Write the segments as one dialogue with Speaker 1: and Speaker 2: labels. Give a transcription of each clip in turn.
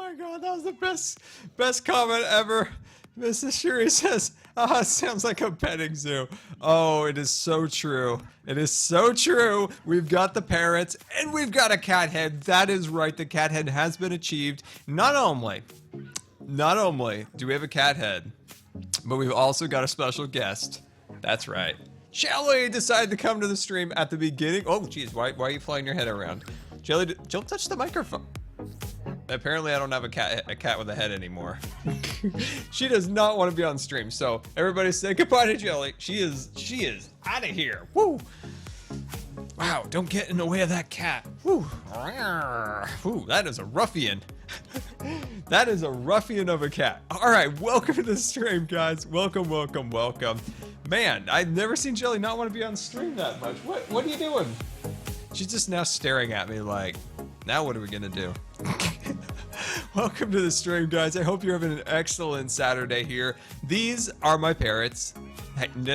Speaker 1: my god, that was the best comment ever. Mrs. Shuri says, "Ah, it sounds like a petting zoo." Oh, it is so true. It is so true. We've got the parrots and we've got a cat head. That is right. The cat head has been achieved. Not only do we have a cat head, but we've also got a special guest. That's right. Jellie decided to come to the stream at the beginning. Oh, geez, why are you flying your head around? Jellie, don't touch the microphone. Apparently, I don't have a cat with a head anymore. She does not want to be on stream. So everybody say goodbye to Jellie. She is out of here. Woo! Wow! Don't get in the way of that cat. Woo! Woo! That is a ruffian. That is a ruffian of a cat. All right, welcome to the stream, guys. Welcome, welcome, welcome. Man, I've never seen Jellie not want to be on stream that much. What are you doing? She's just now staring at me like, now what are we gonna do? Welcome to the stream, guys. I hope you're having an excellent Saturday here. These are my parrots. Hey, no,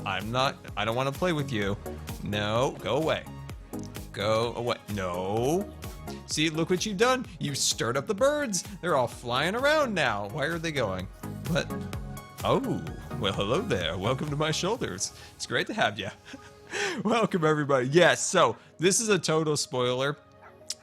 Speaker 1: I'm not, I don't want to play with you. No, go away. Go away. No. See, look what you've done. You stirred up the birds. They're all flying around now. Why are they going? What? Oh, well, hello there. Welcome to my shoulders. It's great to have you. Welcome, everybody. Yes, so this is a total spoiler,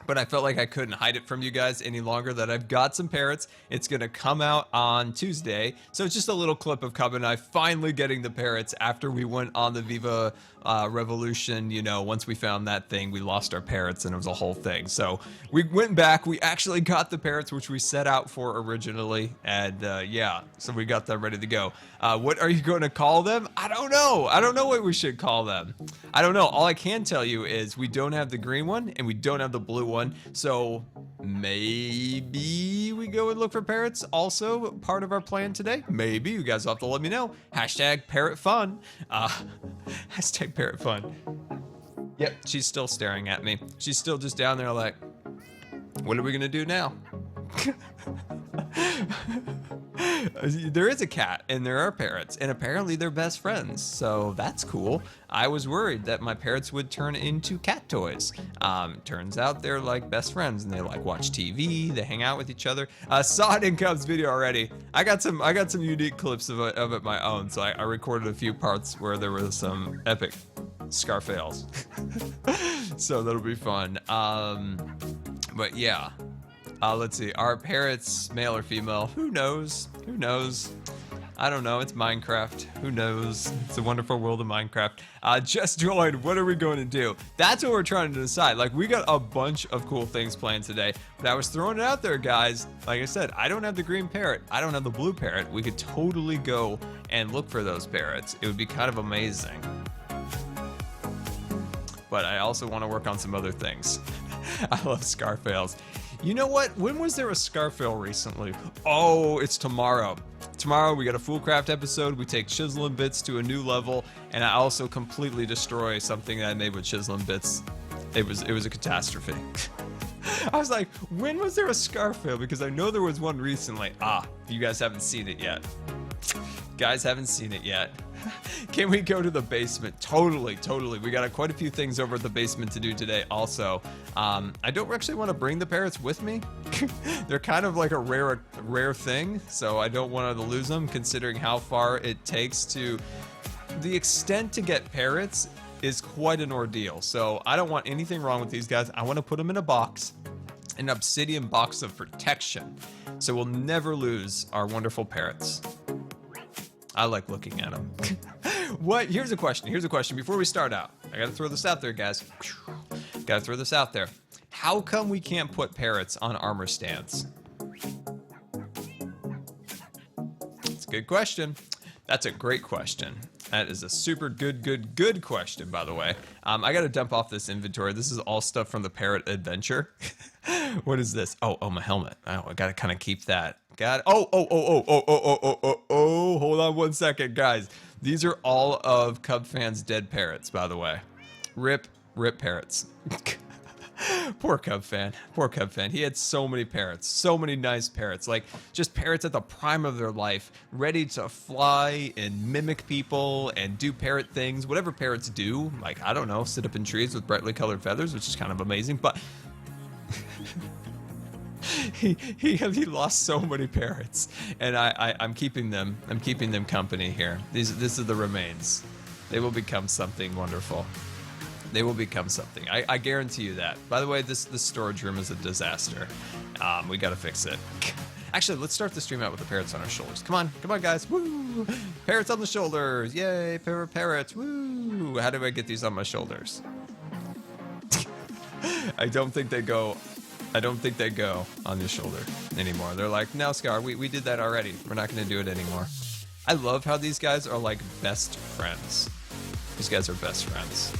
Speaker 1: but I felt like I couldn't hide it from you guys any longer that I've got some parrots. It's going to come out on Tuesday. So it's just a little clip of Cub and I finally getting the parrots after we went on the Viva Revolution. You know, once we found that thing, we lost our parrots and it was a whole thing. So we went back. We actually got the parrots, which we set out for originally. And yeah, so we got them ready to go. What are you going to call them? I don't know. I don't know what we should call them. I don't know. All I can tell you is we don't have the green one and we don't have the blue one. So maybe we go and look for parrots. Also part of our plan today. Maybe you guys will have to let me know. Hashtag parrot fun. Hashtag parrot fun. Yep, she's still staring at me. She's still just down there like, what are we gonna do now? There is a cat and there are parrots and apparently they're best friends, so that's cool. I was worried that my parrots would turn into cat toys. Turns out they're like best friends and they like watch TV, they hang out with each other. Saw it in Cub's video already. I got some unique clips of it my own, so I recorded a few parts where there was some epic scar fails. So that'll be fun. But yeah. Let's see, are parrots male or female? Who knows? Who knows? I don't know, it's Minecraft. Who knows? It's a wonderful world of Minecraft. Just joined, what are we going to do? That's what we're trying to decide. Like, we got a bunch of cool things planned today, but I was throwing it out there, guys. Like I said, I don't have the green parrot. I don't have the blue parrot. We could totally go and look for those parrots. It would be kind of amazing. But I also want to work on some other things. I love scar fails. You know what? When was there a scar fail recently? Oh, it's tomorrow. Tomorrow we got a Fool Craft episode. We take chisel and bits to a new level, and I also completely destroy something that I made with chisel and bits. It was a catastrophe. I was like, when was there a scar fail? Because I know there was one recently. You guys haven't seen it yet. Guys haven't seen it yet. Can we go to the basement? Totally. We got quite a few things over at the basement to do today also. I don't actually want to bring the parrots with me. They're kind of like a rare thing, so I don't want to lose them considering how far it takes to... The extent to get parrots is quite an ordeal, so I don't want anything wrong with these guys. I want to put them in a box, an obsidian box of protection, so we'll never lose our wonderful parrots. I like looking at them. What? Here's a question before we start out. I gotta throw this out there, guys. Gotta throw this out there. How come we can't put parrots on armor stands? It's a good question. That's a great question. That is a super good question, by the way. I gotta dump off this inventory. This is all stuff from the parrot adventure. What is this? Oh, my helmet. Oh, I gotta kind of keep that. Got it. Oh, hold on one second, guys. These are all of Cub fans' dead parrots, by the way. Rip parrots. Poor Cub fan. Poor Cub fan. He had so many parrots. So many nice parrots. Like, just parrots at the prime of their life. Ready to fly and mimic people and do parrot things. Whatever parrots do. Like, I don't know. Sit up in trees with brightly colored feathers, which is kind of amazing. But he lost so many parrots. And I'm keeping them. I'm keeping them company here. This are the remains. They will become something wonderful. They will become something. I guarantee you that. By the way, this storage room is a disaster. We gotta fix it. Actually, let's start the stream out with the parrots on our shoulders. Come on, guys. Woo! Parrots on the shoulders. Yay, parrots. Woo! How do I get these on my shoulders? I don't think they go on your shoulder anymore. They're like, no, Scar, we did that already. We're not gonna do it anymore. I love how these guys are like best friends. These guys are best friends.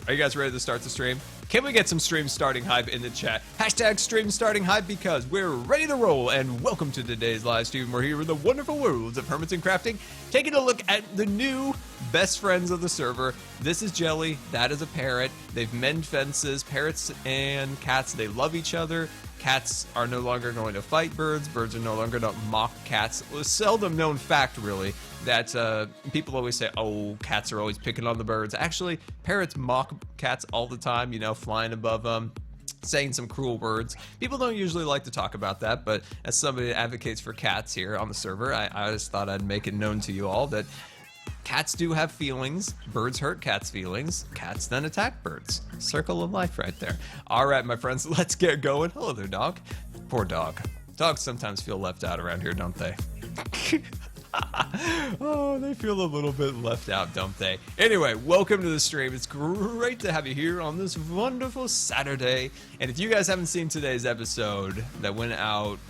Speaker 1: Are you guys ready to start the stream? Can we get some stream starting hype in the chat? Hashtag stream starting hype because we're ready to roll. And welcome to today's live stream. We're here in the wonderful worlds of Hermits and Crafting, taking a look at the new best friends of the server. This is Jellie. That is a parrot. They've mend fences. Parrots and cats, they love each other. Cats are no longer going to fight birds. Birds are no longer going to mock cats. A seldom known fact, really, that people always say, oh, cats are always picking on the birds. Actually, parrots mock cats all the time, you know, flying above them, saying some cruel words. People don't usually like to talk about that, but as somebody that advocates for cats here on the server, I just thought I'd make it known to you all that cats do have feelings. Birds hurt cats' feelings. Cats then attack birds. Circle of life right there. All right, my friends, let's get going. Hello there, dog. Poor dog. Dogs sometimes feel left out around here, don't they? Oh, they feel a little bit left out, don't they? Anyway, welcome to the stream. It's great to have you here on this wonderful Saturday. And if you guys haven't seen today's episode that went out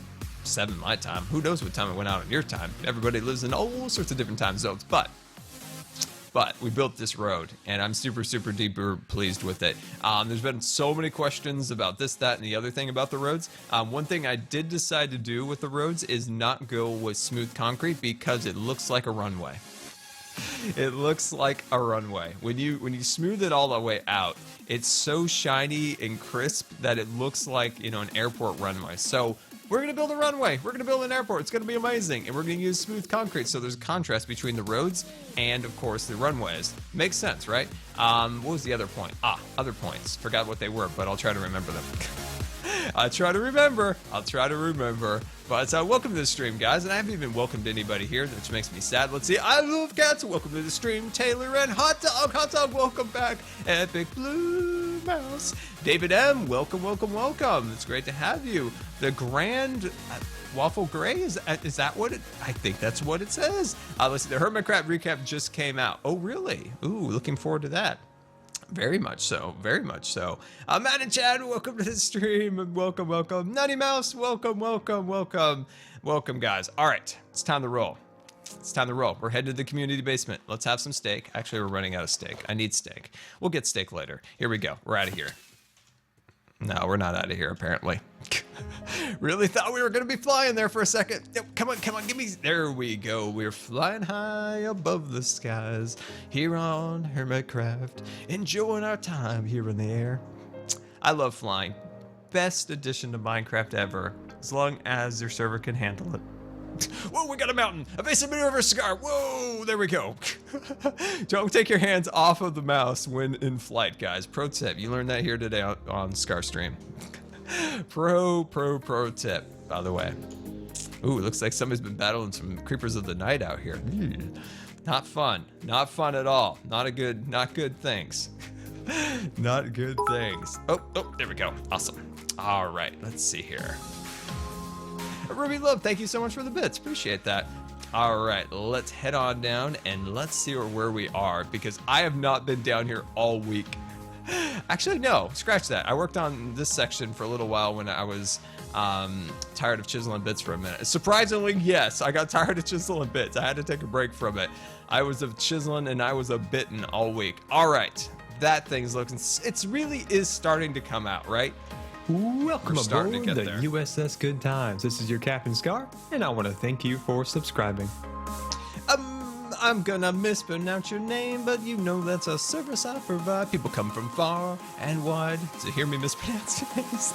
Speaker 1: 7 my time, who knows what time it went out on your time? Everybody lives in all sorts of different time zones, but we built this road, and I'm super duper pleased with it. There's been so many questions about this, that, and the other thing about the roads. One thing I did decide to do with the roads is not go with smooth concrete because it looks like a runway. It looks like a runway. When you smooth it all the way out, it's so shiny and crisp that it looks like, you know, an airport runway. So we're going to build a runway. We're going to build an airport. It's going to be amazing. And we're going to use smooth concrete. So there's a contrast between the roads and, of course, the runways. Makes sense, right? What was the other point? Other points. Forgot what they were, but I'll try to remember them. I'll try to remember. But welcome to the stream, guys. And I haven't even welcomed anybody here, which makes me sad. Let's see. I love cats. Welcome to the stream. Taylor and Hot Dog, welcome back. Epic Blue Mouse. David M, welcome. It's great to have you. The Grand Waffle Gray, is that what it? I think that's what it says. Listen, the Hermitcraft recap just came out. Oh, really? Ooh, looking forward to that. Very much so. Matt and Chad, welcome to the stream. Welcome. Nutty Mouse, welcome, guys. All right, it's time to roll. We're headed to the community basement. Let's have some steak. Actually, we're running out of steak. I need steak. We'll get steak later. Here we go. We're out of here. No, we're not out of here, apparently. Really thought we were going to be flying there for a second. No, come on, give me... There we go. We're flying high above the skies here on Hermitcraft, enjoying our time here in the air. I love flying. Best addition to Minecraft ever, as long as your server can handle it. Whoa, we got a mountain! Evasive maneuver, Scar! Whoa, there we go. Don't take your hands off of the mouse when in flight, guys. Pro tip, you learned that here today on Scar Stream. Pro tip, by the way. Ooh, looks like somebody's been battling some creepers of the night out here. Not fun at all. Not good things. Not good things. Oh, there we go. Awesome. All right, let's see here. Ruby Love, thank you so much for the bits. Appreciate that. All right, let's head on down and let's see where we are because I have not been down here all week. Actually, no, scratch that. I worked on this section for a little while when I was tired of chiseling bits for a minute. Surprisingly, yes, I got tired of chiseling bits. I had to take a break from it. I was a chiseling and I was a bitten all week. All right, that thing's looking, it really is starting to come out, right?
Speaker 2: Welcome aboard the USS Good Times. This is your Captain Scar, and I want to thank you for subscribing.
Speaker 1: I'm gonna mispronounce your name, but you know that's a service I provide. People come from far and wide to hear me mispronounce your names.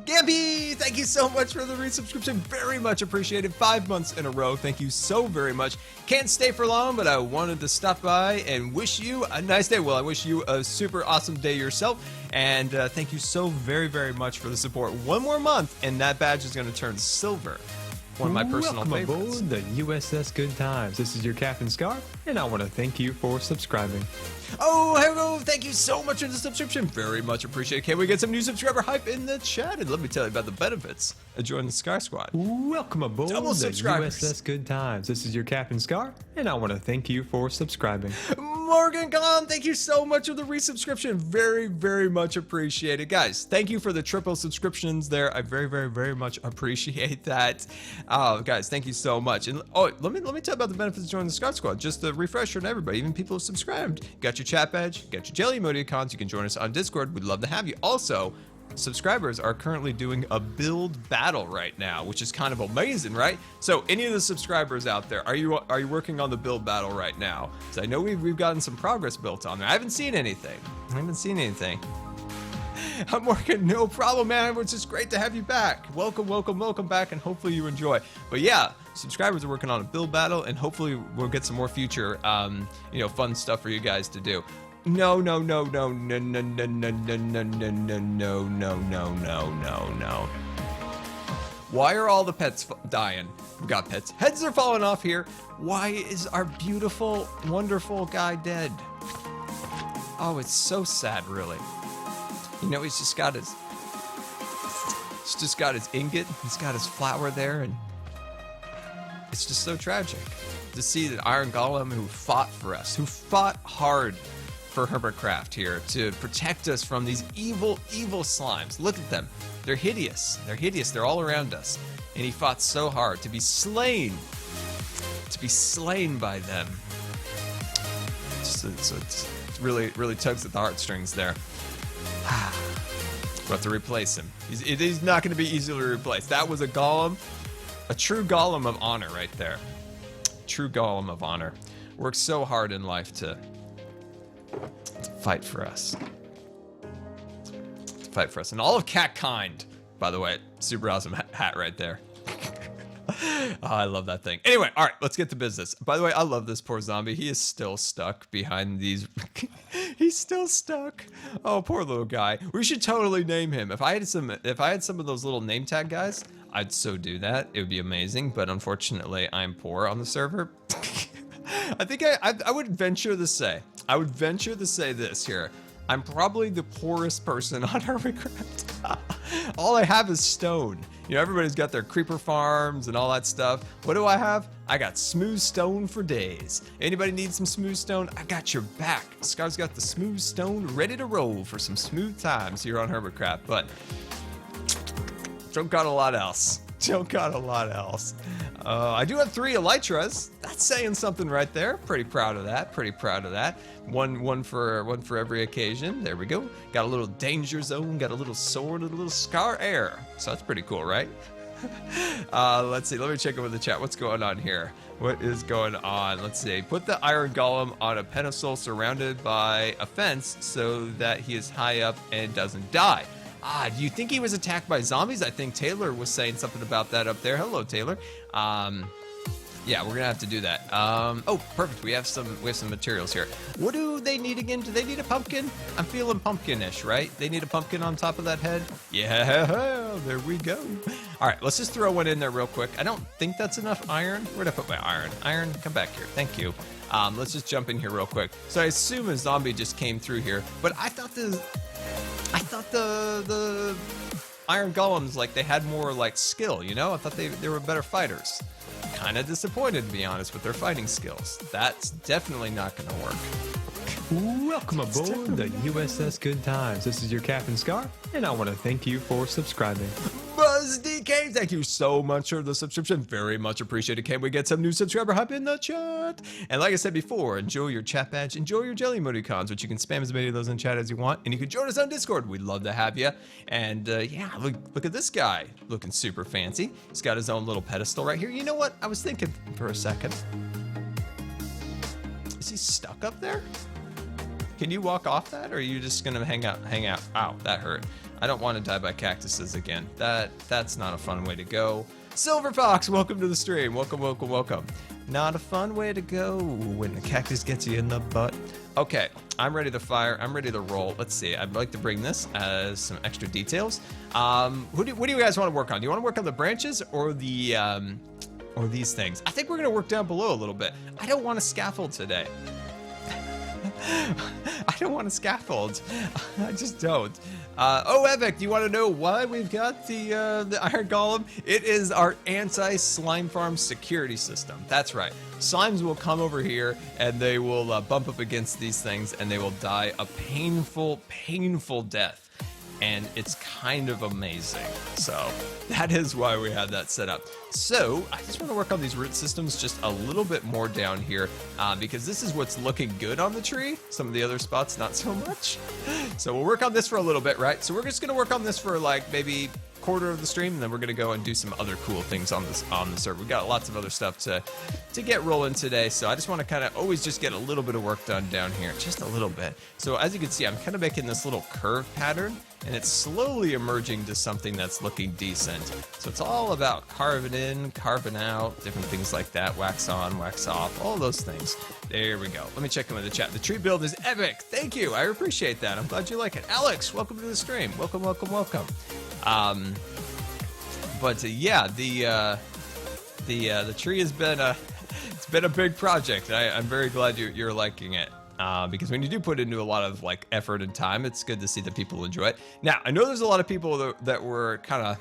Speaker 1: Gampy, thank you so much for the resubscription. Very much appreciated. 5 months in a row. Thank you so very much. Can't stay for long, but I wanted to stop by and wish you a nice day. Well, I wish you a super awesome day yourself. And thank you so very, very much for the support. One more month, and that badge is going to turn silver. One of my personal favorites.
Speaker 2: Welcome aboard the USS Good Times. This is your Captain Scar, and I want to thank you for subscribing.
Speaker 1: Oh, hello, thank you so much for the subscription. Very much appreciated. Can we get some new subscriber hype in the chat? And let me tell you about the benefits of joining the Scar Squad.
Speaker 2: Welcome aboard
Speaker 1: Double
Speaker 2: the
Speaker 1: subscribers.
Speaker 2: USS Good Times. This is your Captain Scar, and I want to thank you for subscribing.
Speaker 1: Morgan Gom, thank you so much for the resubscription. Very, very much appreciated. Guys, thank you for the triple subscriptions there. I very, very, very much appreciate that. Guys, thank you so much. And let me tell you about the benefits of joining the Scar Squad. Just a refresher to everybody, even people who subscribed. Got your chat badge, got your Jellie emoticons. You can join us on Discord. We'd love to have you. Also, subscribers are currently doing a build battle right now, which is kind of amazing, right? So any of the subscribers out there, are you working on the build battle right now? So I know we've gotten some progress built on there. I haven't seen anything. I'm working, no problem, man. It's just great to have you back. Welcome, welcome, welcome back, and hopefully you enjoy. But yeah, subscribers are working on a build battle, and hopefully we'll get some more future, fun stuff for you guys to do. No. Why are all the pets dying? We've got pets. Heads are falling off here. Why is our beautiful, wonderful guy dead? Oh, it's so sad, really. You know, he's just got his ingot. He's got his flower there, and it's just so tragic to see that Iron Golem, who fought for us, who fought hard for Hermitcraft here to protect us from these evil, evil slimes. Look at them. They're hideous. They're hideous. They're all around us. And he fought so hard to be slain. To be slain by them. It's really, really tugs at the heartstrings there. We'll have to replace him. He's not going to be easily replaced. That was a golem. A true golem of honor right there. True golem of honor. Works so hard in life to fight for us. Fight for us. And all of catkind, by the way. Super awesome hat right there. Oh, I love that thing. Anyway, all right, let's get to business. By the way, I love this poor zombie. He is still stuck behind these. He's still stuck. Oh, poor little guy. We should totally name him. If I had some of those little name tag guys, I'd so do that. It would be amazing. But unfortunately, I'm poor on the server. I think I would venture to say. I would venture to say this here. I'm probably the poorest person on Hermitcraft. All I have is stone. You know, everybody's got their creeper farms and all that stuff. What do I have? I got smooth stone for days. Anybody need some smooth stone? I got your back. Scar's got the smooth stone ready to roll for some smooth times here on Hermitcraft, but don't got a lot else. Don't got a lot else. I do have 3 elytras. That's saying something right there. Pretty proud of that. Pretty proud of that. One for every occasion. There we go. Got a little danger zone. Got a little sword and a little scar air. So that's pretty cool, right? Let's see. Let me check over the chat. What's going on here? What is going on? Let's see. Put the iron golem on a pedestal surrounded by a fence so that he is high up and doesn't die. Do you think he was attacked by zombies? I think Taylor was saying something about that up there. Hello, Taylor. Yeah, we're gonna have to do that. Oh, perfect. We have some materials here. What do they need again? Do they need a pumpkin? I'm feeling pumpkinish, right? They need a pumpkin on top of that head? Yeah, there we go. All right, let's just throw one in there real quick. I don't think that's enough iron. Where'd I put my iron? Iron, come back here. Thank you. Let's just jump in here real quick. So I assume a zombie just came through here, but I thought the iron golems, like, they had more, like, skill, you know? I thought they were better fighters. Kind of disappointed, to be honest, with their fighting skills. That's definitely not going to work.
Speaker 2: Welcome aboard the USS Good Times. This is your Captain Scar, and I want to thank you for subscribing.
Speaker 1: does DK. Thank you so much for the subscription. Very much appreciated. Can we get some new subscriber hype in the chat? And like I said before, enjoy your chat badge, enjoy your Jelly emoticons, which you can spam as many of those in chat as you want. And you can join us on Discord. We'd love to have you. And yeah, look at this guy looking super fancy. He's got his own little pedestal right here. You know what? I was thinking for a second. Is he stuck up there? Can you walk off that, or are you just gonna hang out? Ow, that hurt. I don't want to die by cactuses again. That's not a fun way to go. Silver Fox, welcome to the stream. Welcome. Not a fun way to go when the cactus gets you in the butt. Okay, I'm ready to fire. I'm ready to roll. Let's see. I'd like to bring this as some extra details. What do you guys want to work on? Do you want to work on the branches or the or these things? I think we're gonna work down below a little bit. I don't want a scaffold today. I don't want a scaffold. I just don't. Oh, Epic, do you want to know why we've got the iron golem? It is our anti-slime farm security system. That's right. Slimes will come over here and they will bump up against these things and they will die a painful, painful death. And it's kind of amazing. So that is why we had that set up. So I just want to work on these root systems just a little bit more down here because this is what's looking good on the tree. Some of the other spots, not so much. So we'll work on this for a little bit, right? So we're just gonna work on this for like maybe quarter of the stream, and then we're gonna go and do some other cool things on the server. We got lots of other stuff to get rolling today, so I just want to kind of always just get a little bit of work done down here, just a little bit. So as you can see, I'm kind of making this little curve pattern, and it's slowly emerging to something that's looking decent. So it's all about carving in, carving out, different things like that, wax on, wax off, all those things. There we go. Let me check in with the chat. The tree build is epic. Thank you. I appreciate that. I'm glad you like it. Alex, welcome to the stream. Welcome. But yeah, the tree has been it's been a big project. I'm very glad you're liking it. Because when you do put into a lot of like effort and time, it's good to see that people enjoy it. Now, I know there's a lot of people that were kind of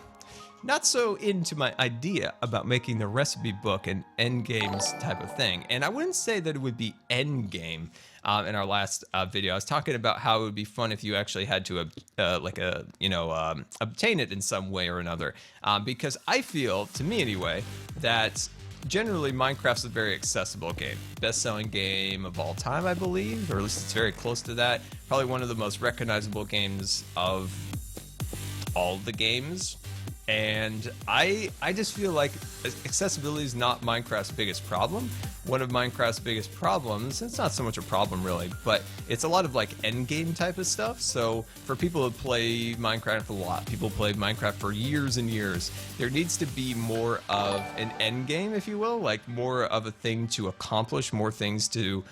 Speaker 1: not so into my idea about making the recipe book an end games type of thing. And I wouldn't say that it would be end game. In our last video, I was talking about how it would be fun if you actually had to obtain it in some way or another. Because I feel, to me anyway, that generally Minecraft's a very accessible game. Best-selling game of all time, I believe, or at least it's very close to that. Probably one of the most recognizable games of all the games. And I just feel like accessibility is not Minecraft's biggest problem. One of Minecraft's biggest problems, it's not so much a problem really, but it's a lot of like end game type of stuff. So for people who play Minecraft a lot, people play Minecraft for years and years, there needs to be more of an end game, if you will, like more of a thing to accomplish, more things to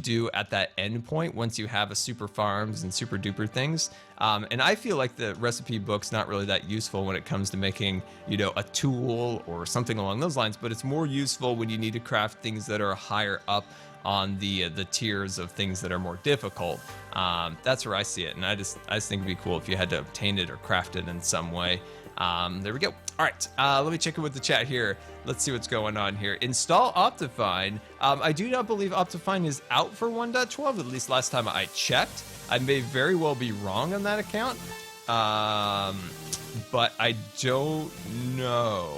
Speaker 1: do at that end point once you have a super farms and super duper things. And I feel like the recipe book's not really that useful when it comes to making, a tool or something along those lines, but it's more useful when you need to craft things that are higher up on the tiers of things that are more difficult. That's where I see it, and I just think it'd be cool if you had to obtain it or craft it in some way. There we go. All right, let me check in with the chat here. Let's see what's going on here. Install Optifine. I do not believe Optifine is out for 1.12, at least last time I checked. I may very well be wrong on that account, but I don't know.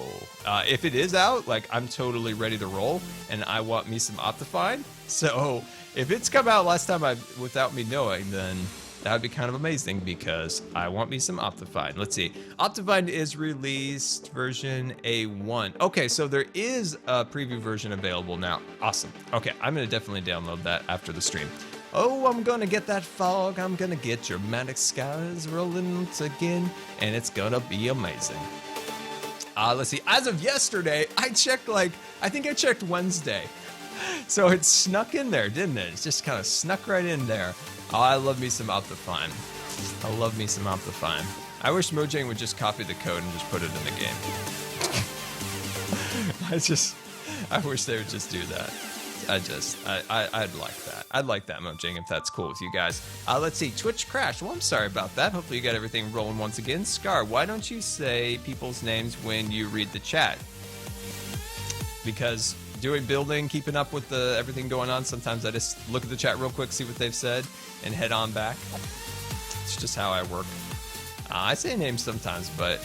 Speaker 1: If it is out, like, I'm totally ready to roll, and I want me some Optifine. So if it's come out last time without me knowing, then that would be kind of amazing because I want me some Optifine. Let's see. Optifine is released version A1. Okay, so there is a preview version available now. Awesome. Okay, I'm going to definitely download that after the stream. Oh, I'm going to get that fog. I'm going to get dramatic skies rolling once again, and it's going to be amazing. Let's see. As of yesterday, I think I checked Wednesday. So it snuck in there, didn't it? It just kind of snuck right in there. Oh, I love me some Optifine. I love me some Optifine. I wish Mojang would just copy the code and just put it in the game. I wish they would just do that. I'd like that. I'd like that, Mojang, if that's cool with you guys. Let's see, Twitch crashed. Well, I'm sorry about that. Hopefully you got everything rolling once again. Scar, why don't you say people's names when you read the chat? Because doing building, keeping up with everything going on, sometimes I just look at the chat real quick, see what they've said, and head on back. It's just how I work. I say names sometimes, but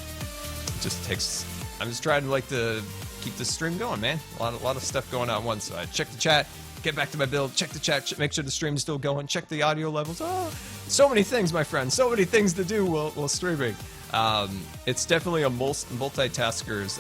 Speaker 1: just takes. I'm just trying to like to keep the stream going, man. A lot of stuff going on at once. So I check the chat, get back to my build, check the chat, make sure the stream's still going, check the audio levels. Oh, so many things, my friend. So many things to do while streaming. It's definitely a multitasker's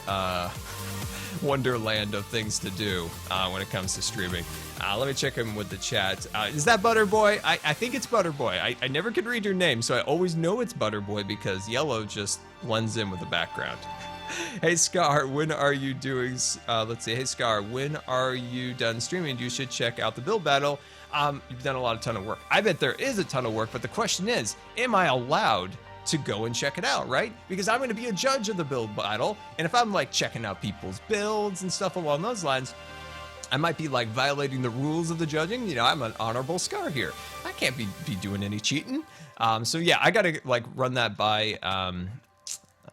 Speaker 1: wonderland of things to do when it comes to streaming. Let me check in with the chat. Is that Butterboy? I think it's Butterboy. I never could read your name, so I always know it's Butterboy because yellow just blends in with the background. Hey Scar, when are you doing? Let's see. Hey Scar, when are you done streaming? You should check out the build battle. You've done a ton of work. I bet there is a ton of work, but the question is, am I allowed to go and check it out, right? Because I'm going to be a judge of the build battle, and if I'm like checking out people's builds and stuff along those lines, I might be like violating the rules of the judging. You know, I'm an honorable Scar here. I can't be doing any cheating. So yeah, I got to like run that by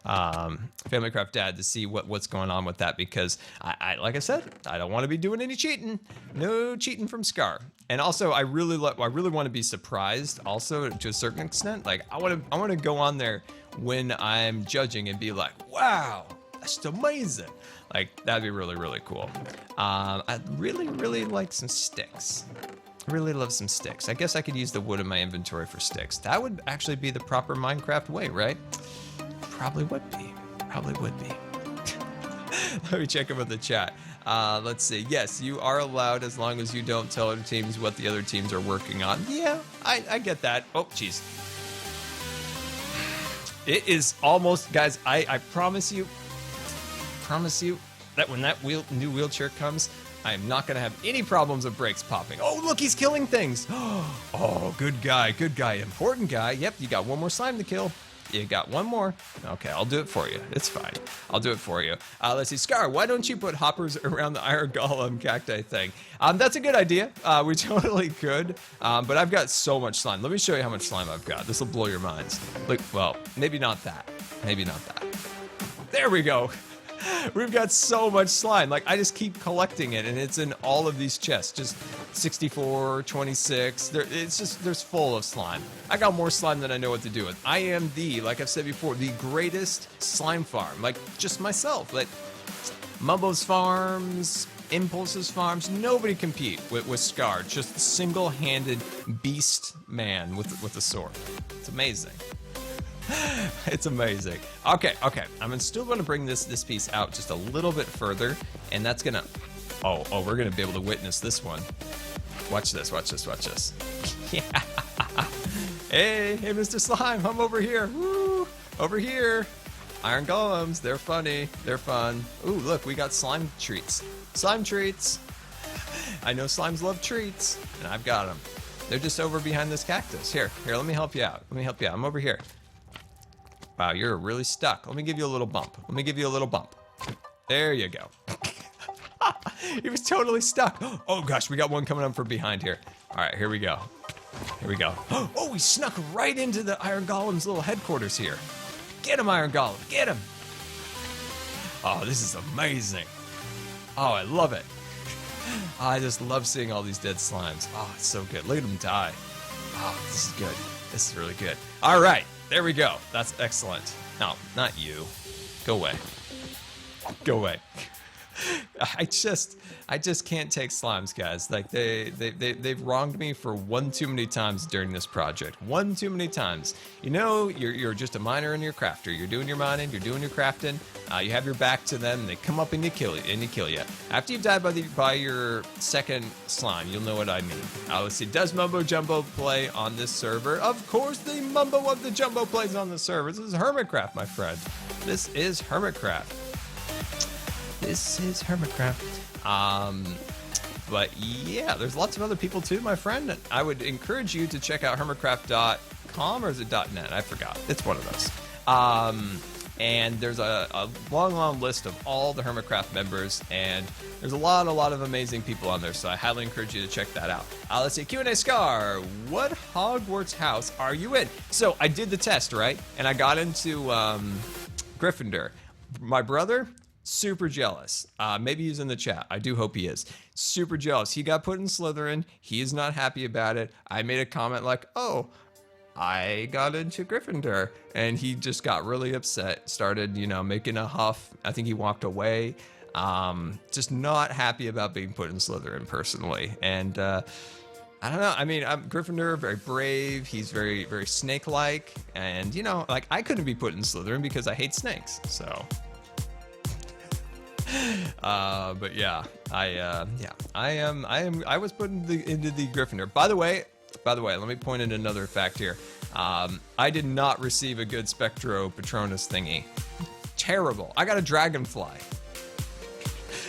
Speaker 1: FamilyCraft Dad to see what's going on with that, because I like I said, I don't want to be doing any cheating. No cheating from Scar. And also, I really want to be surprised also to a certain extent. Like I want to go on there when I'm judging and be like, wow, that's amazing. Like that'd be really, really cool. I'd really like some sticks. I really love some sticks. I guess I could use the wood in my inventory for sticks. That would actually be the proper Minecraft way, right? Probably would be. Probably would be. Let me check in with the chat. Let's see. Yes, you are allowed as long as you don't tell other teams what the other teams are working on. Yeah, I get that. Oh, jeez. It is almost, guys, I promise you that when that new wheelchair comes, I am not going to have any problems of brakes popping. Oh, look, he's killing things. Oh, good guy, important guy. Yep, you got one more slime to kill. You got one more. Okay, I'll do it for you. It's fine. I'll do it for you. Let's see. Scar, why don't you put hoppers around the iron golem cacti thing? That's a good idea. We totally could. But I've got so much slime. Let me show you how much slime I've got. This will blow your minds. Look, well, maybe not that. Maybe not that. There we go. We've got so much slime. Like, I just keep collecting it, and it's in all of these chests. Just 64, 26. There's full of slime. I got more slime than I know what to do with. I am like I've said before, the greatest slime farm. Like, just myself. Like, Mumbo's farms, Impulse's farms, nobody compete with Scar. Just a single-handed beast man with a sword. It's amazing. It's amazing. Okay. I'm still going to bring this piece out just a little bit further, and that's gonna. Oh, we're gonna be able to witness this one. Watch this. Yeah. Hey, Mr. Slime, I'm over here. Woo, over here. Iron golems, they're funny. They're fun. Ooh, look, we got slime treats. Slime treats. I know slimes love treats, and I've got them. They're just over behind this cactus. Here. Let me help you out. I'm over here. Wow, you're really stuck. Let me give you a little bump. There you go. He was totally stuck. Oh gosh, we got one coming up from behind here. All right, here we go. Oh, he snuck right into the Iron Golem's little headquarters here. Get him, Iron Golem, get him. Oh, this is amazing. Oh, I love it. I just love seeing all these dead slimes. Oh, it's so good. Look at them die. Oh, this is good. This is really good. All right. There we go. That's excellent. No, not you. Go away. I just can't take slimes, guys. Like they've wronged me for one too many times during this project. One too many times. You know, you're just a miner and you're a crafter. You're doing your mining, you're doing your crafting. You have your back to them. They come up and they kill you. After you've died by your second slime, you'll know what I mean. Let's see. Does Mumbo Jumbo play on this server? Of course, the Mumbo of the Jumbo plays on the server. This is Hermitcraft, my friend. This is Hermitcraft. But yeah, there's lots of other people too, my friend. I would encourage you to check out hermitcraft.com, or is it .net? I forgot. It's one of those. And there's a long list of all the Hermitcraft members, and there's a lot of amazing people on there, so I highly encourage you to check that out. Let's see, Q&A Scar, what Hogwarts house are you in? So I did the test, right? And I got into Gryffindor. My brother, super jealous. Maybe he's in the chat. I do hope he is. Super jealous. He got put in Slytherin. He is not happy about it. I made a comment like, oh, I got into Gryffindor, and he just got really upset, started, you know, making a huff. I think he walked away. Just not happy about being put in Slytherin personally. And I don't know. I mean, I'm Gryffindor, very brave. He's very, very snake-like. And, you know, like, I couldn't be put in Slytherin because I hate snakes. So, but yeah, I was put into the Gryffindor. By the way, let me point in another fact here. I did not receive a good Spectro Patronus thingy. Terrible. I got a dragonfly.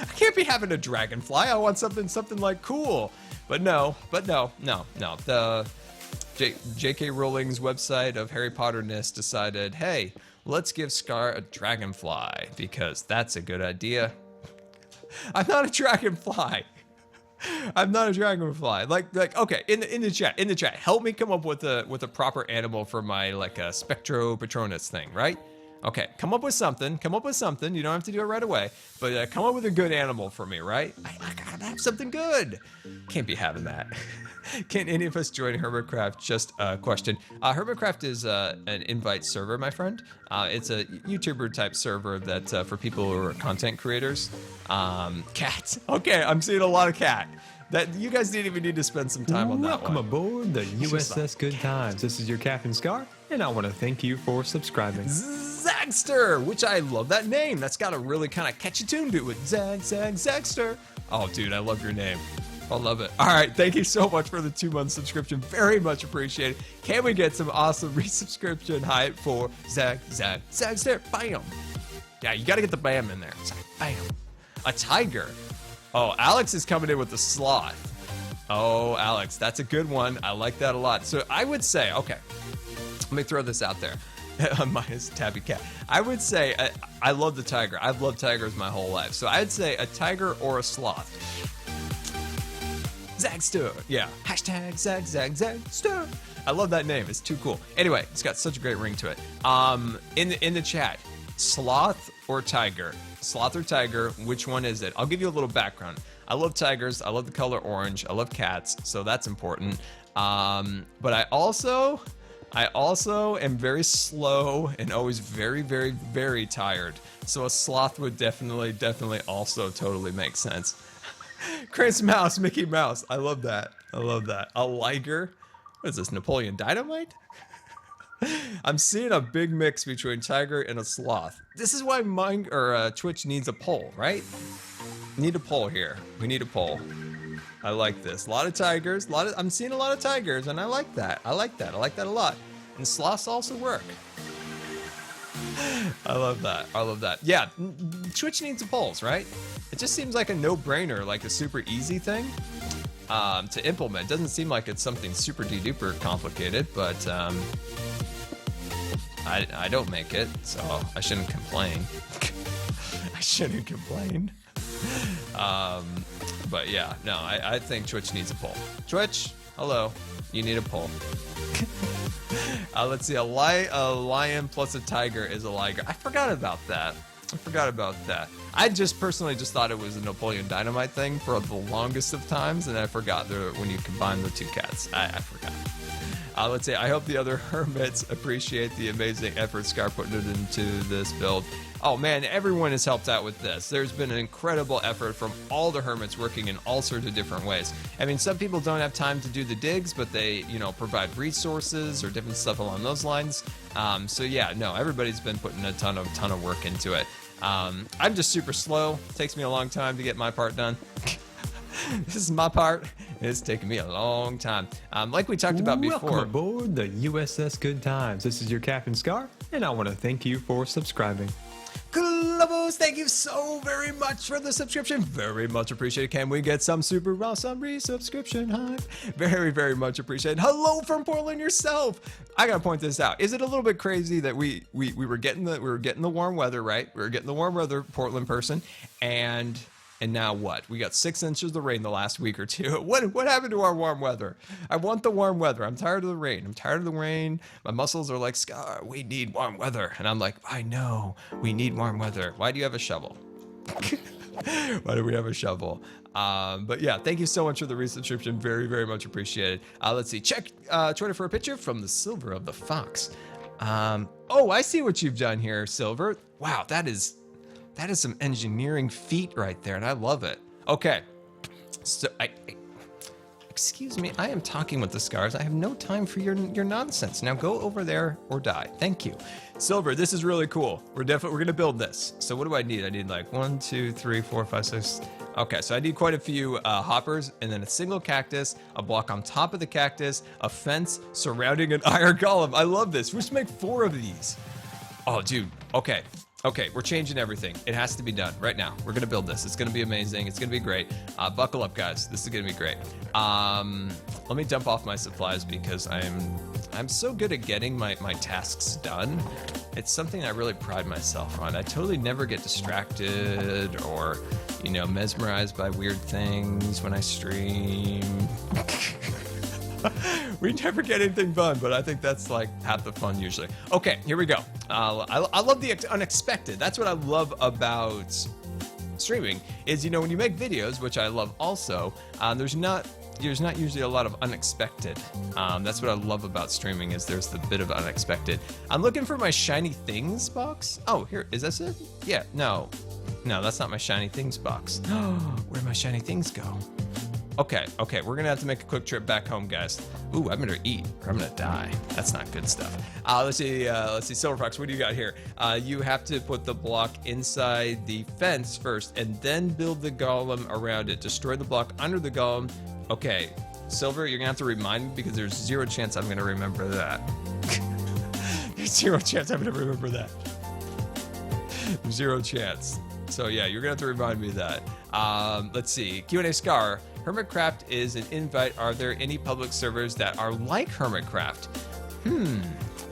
Speaker 1: I can't be having a dragonfly. I want something like cool. But no. The J.K. Rowling's website of Harry Potterness decided, hey, let's give Scar a dragonfly because that's a good idea. I'm not a dragonfly. I'm not a dragonfly. Like, okay, in the chat, help me come up with a proper animal for my like a Spectro Patronus thing, right? Okay, come up with something. You don't have to do it right away, but come up with a good animal for me, right? I gotta have something good. Can't be having that. Can any of us join Hermitcraft? Just a question. Hermitcraft is an invite server, my friend. It's a YouTuber type server that for people who are content creators. Cats. Okay, I'm seeing a lot of cat. That you guys didn't even need to spend some time on that one.
Speaker 2: Welcome aboard the USS Good Times. This is your Captain Scar, and I want to thank you for subscribing.
Speaker 1: Zagster, which I love that name. That's got a really kind of catchy tune to it. Zagster. Oh, dude, I love your name. I love it. All right, thank you so much for the 2-month subscription. Very much appreciated. Can we get some awesome resubscription hype for Zagster? Bam. Yeah, you got to get the bam in there. Bam. A tiger. Oh, Alex is coming in with the sloth. Oh, Alex, that's a good one. I like that a lot. So I would say, okay, let me throw this out there. Minus Tabby Cat. I would say, I love the tiger. I've loved tigers my whole life. So I'd say a tiger or a sloth. Zagster. Yeah. Hashtag Zagster. I love that name. It's too cool. Anyway, it's got such a great ring to it. In the chat, sloth or tiger? Sloth or tiger, which one is it? I'll give you a little background. I love tigers. I love the color orange. I love cats, so that's important. But I also am very slow and always very, very, very tired. So a sloth would definitely also totally make sense. Chris Mouse, Mickey Mouse. I love that. A liger. What is this, Napoleon Dynamite? I'm seeing a big mix between tiger and a sloth. This is why Twitch needs a poll, right? Need a poll here. We need a poll. I like this. A lot of tigers. I'm seeing a lot of tigers, and I like that. I like that a lot. And sloths also work. I love that. Yeah, Twitch needs a polls, right? It just seems like a no-brainer, like a super easy thing to implement. Doesn't seem like it's something super duper complicated, but I don't make it, so I shouldn't complain. But yeah, no, I think Twitch needs a poll. Twitch, hello, you need a poll. Let's see, a lion plus a tiger is a liger. I forgot about that. I just personally thought it was a Napoleon Dynamite thing for the longest of times, and I forgot when you combine the two cats. I forgot. Let's say, I hope the other hermits appreciate the amazing effort Scar put into this build. Oh man, everyone has helped out with this. There's been an incredible effort from all the hermits working in all sorts of different ways. I mean, some people don't have time to do the digs, but they, provide resources or different stuff along those lines. So yeah, no, everybody's been putting a ton of work into it. I'm just super slow. It takes me a long time to get my part done. This is my part. It's taken me a long time. Like we talked about before.
Speaker 2: Welcome aboard the USS Good Times. This is your Captain Scar, and I want to thank you for subscribing.
Speaker 1: Globos, thank you so very much for the subscription. Very much appreciated. Can we get some super awesome resubscription hype? Very, very much appreciated. Hello from Portland yourself. I gotta point this out. Is it a little bit crazy that we were getting the warm weather, right? We were getting the warm weather, Portland person, and now what? We got 6 inches of rain the last week or two. What happened to our warm weather? I want the warm weather. I'm tired of the rain. My muscles are like, Scar, we need warm weather. And I'm like, I know, we need warm weather. Why do you have a shovel? Why do we have a shovel? But yeah, thank you so much for the resubscription. Very, very much appreciated. Let's see. Check Twitter for a picture from the Silver of the Fox. Oh, I see what you've done here, Silver. Wow, that is some engineering feat right there, and I love it. Okay, so excuse me, I am talking with the scars. I have no time for your nonsense. Now go over there or die. Thank you. Silver, this is really cool. We're gonna build this. So what do I need? I need like 1, 2, 3, 4, 5, 6. Okay, so I need quite a few hoppers, and then a single cactus, a block on top of the cactus, a fence surrounding an iron golem. I love this. We should make 4 of these. Oh, dude. Okay. Okay, we're changing everything. It has to be done right now. We're gonna build this. It's gonna be amazing. It's gonna be great. Buckle up, guys. This is gonna be great. Let me dump off my supplies because I'm so good at getting my tasks done. It's something I really pride myself on. I totally never get distracted or, you know, mesmerized by weird things when I stream. We never get anything fun, but I think that's like half the fun usually. Okay, here we go. I love the unexpected. That's what I love about streaming is, you know, when you make videos, which I love also, there's not usually a lot of unexpected. That's what I love about streaming is there's the bit of unexpected. I'm looking for my shiny things box. Oh, here, is this it? Yeah, no, that's not my shiny things box. Where'd my shiny things go? Okay, we're gonna have to make a quick trip back home, guys. Ooh, I better eat or I'm gonna die. That's not good stuff. Let's see, Silver Fox, what do you got here? You have to put the block inside the fence first and then build the golem around it. Destroy the block under the golem. Okay, Silver, you're gonna have to remind me because there's 0 chance I'm gonna remember that. There's 0 chance I'm gonna remember that. 0 chance. So yeah, you're gonna have to remind me of that. Let's see, Q&A Scar. Hermitcraft is an invite. Are there any public servers that are like Hermitcraft?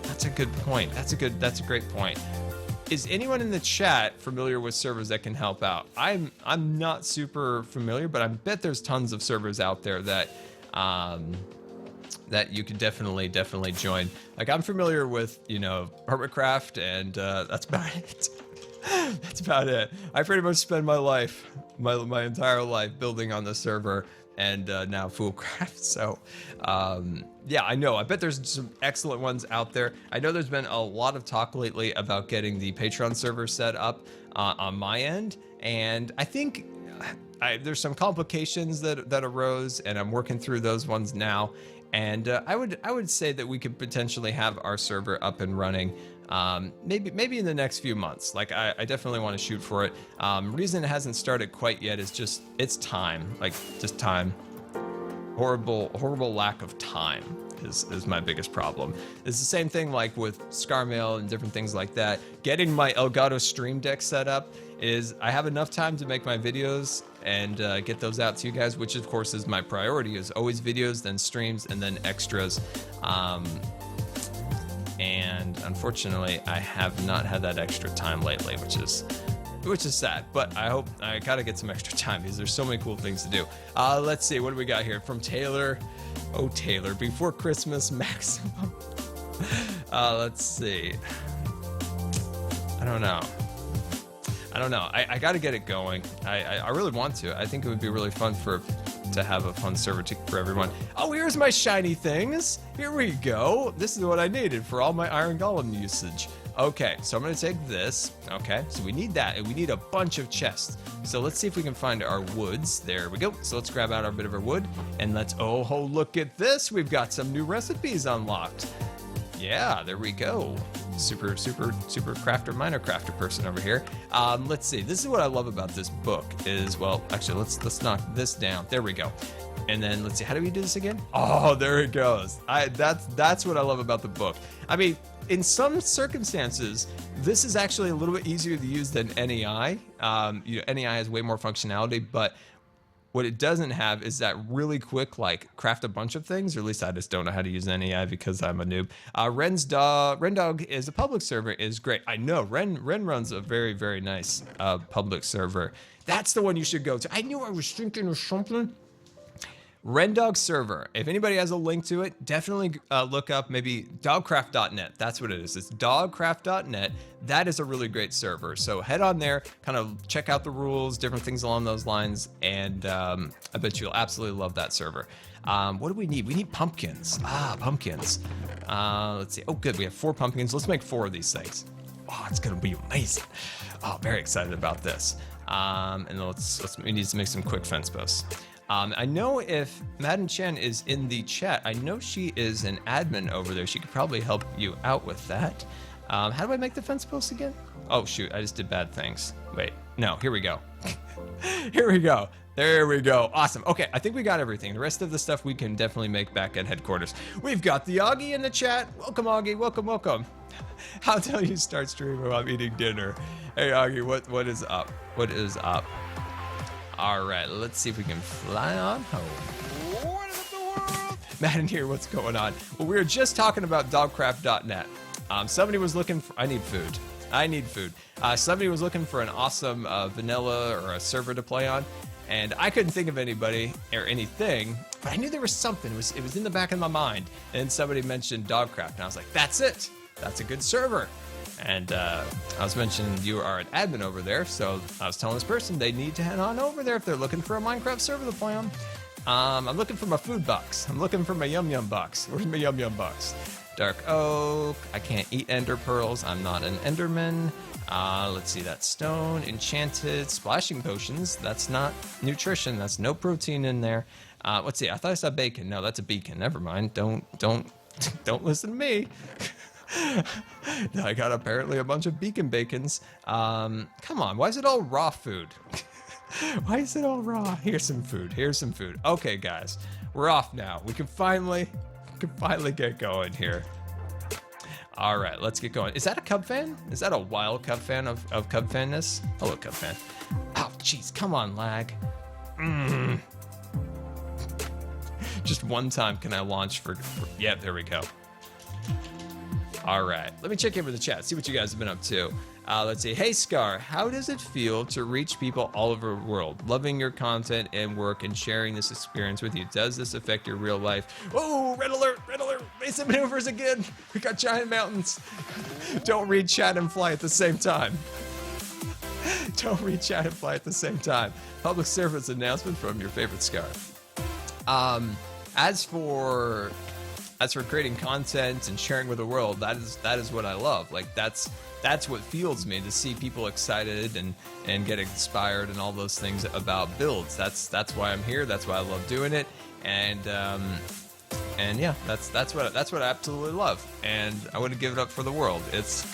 Speaker 1: That's a good point. That's a great point. Is anyone in the chat familiar with servers that can help out? I'm not super familiar, but I bet there's tons of servers out there that that you could definitely join. Like I'm familiar with, you know, Hermitcraft, and that's about it. That's about it. I pretty much spend my life, my entire life building on the server and now Foolcraft. So yeah, I know. I bet there's some excellent ones out there. I know there's been a lot of talk lately about getting the Patreon server set up on my end. And I think there's some complications that arose, and I'm working through those ones now. And I would say that we could potentially have our server up and running maybe in the next few months. Like I definitely want to shoot for it. Reason it hasn't started quite yet is just it's time, like just time. Horrible lack of time is my biggest problem. It's the same thing like with ScarMail and different things like that. Getting my Elgato Stream Deck set up is I have enough time to make my videos and get those out to you guys, which of course is my priority, is always videos, then streams, and then extras. And unfortunately, I have not had that extra time lately, which is sad, but I hope I gotta get some extra time because there's so many cool things to do. Let's see, what do we got here from Taylor? Oh, Taylor, before Christmas maximum. Let's see. I don't know. I gotta get it going. I really want to. I think it would be really fun to have a fun server for everyone. Oh, here's my shiny things. Here we go. This is what I needed for all my Iron Golem usage. Okay, so I'm gonna take this. Okay, so we need that, and we need a bunch of chests. So let's see if we can find our woods. There we go. So let's grab out our bit of our wood, and let's, oh, look at this. We've got some new recipes unlocked. Yeah, there we go. Super crafter, minor crafter person over here. Let's see. This is what I love about this book is, well, actually, let's knock this down. There we go. And then let's see. How do we do this again? Oh, there it goes. That's what I love about the book. I mean, in some circumstances, this is actually a little bit easier to use than NEI. NEI has way more functionality, but what it doesn't have is that really quick, like, craft a bunch of things, or at least I just don't know how to use NEI because I'm a noob. Rendog is a public server, is great. I know, Ren runs a very, very nice public server. That's the one you should go to. I knew I was thinking of something. Rendog server. If anybody has a link to it, definitely look up maybe dogcraft.net. That's what it is. It's dogcraft.net. That is a really great server. So head on there, kind of check out the rules, different things along those lines, and I bet you'll absolutely love that server. What do we need? We need pumpkins. Pumpkins. Let's see. Oh, good. We have 4 pumpkins. Let's make 4 of these things. Oh, it's gonna be amazing. Oh, very excited about this. And we need to make some quick fence posts. I know if Madden Chen is in the chat, I know she is an admin over there. She could probably help you out with that. How do I make the fence posts again? Oh, shoot, I just did bad things. Wait, no, here we go. Here we go. There we go. Awesome. Okay, I think we got everything. The rest of the stuff we can definitely make back at headquarters. We've got the Augie in the chat. Welcome, Augie. Welcome, welcome. How till you start streaming while I'm eating dinner? Hey, Augie, what is up? What is up? All right, let's see if we can fly on home. What is up, the world? Madden here, what's going on? Well, we were just talking about dogcraft.net. Somebody was looking for, I need food. Somebody was looking for an awesome vanilla or a server to play on, and I couldn't think of anybody or anything, but I knew there was something. It was in the back of my mind, and somebody mentioned Dogcraft, and I was like, that's it. That's a good server. And I was mentioning you are an admin over there, so I was telling this person they need to head on over there if they're looking for a Minecraft server to play on. I'm looking for my food box. I'm looking for my yum yum box. Where's my yum yum box? Dark oak. I can't eat ender pearls. I'm not an enderman. Let's see, that stone, enchanted, splashing potions. That's not nutrition. That's no protein in there. Let's see, I thought I saw bacon. No, that's a beacon. Never mind. Don't listen to me. I got apparently a bunch of beacon bacons. Come on, why is it all raw food? Why is it all raw? Here's some food. Here's some food. Okay, guys, we're off now. We can finally get going here. All right, let's get going. Is that a Cub fan? Is that a wild Cub fan of Cub fanness? Hello, Cub fan. Oh, jeez, come on, lag. Just one time can I launch for yeah, there we go. All right, let me check in with the chat, see what you guys have been up to. Let's see. Hey, Scar, how does it feel to reach people all over the world? Loving your content and work and sharing this experience with you. Does this affect your real life? Oh, red alert, basic maneuvers again. We got giant mountains. Don't read chat and fly at the same time. Don't read chat and fly at the same time. Public service announcement from your favorite Scar. As for creating content and sharing with the world, that is what I love. Like that's what fuels me, to see people excited and get inspired and all those things about builds. That's why I'm here. That's why I love doing it. And yeah, that's what I absolutely love. And I wouldn't give it up for the world. It's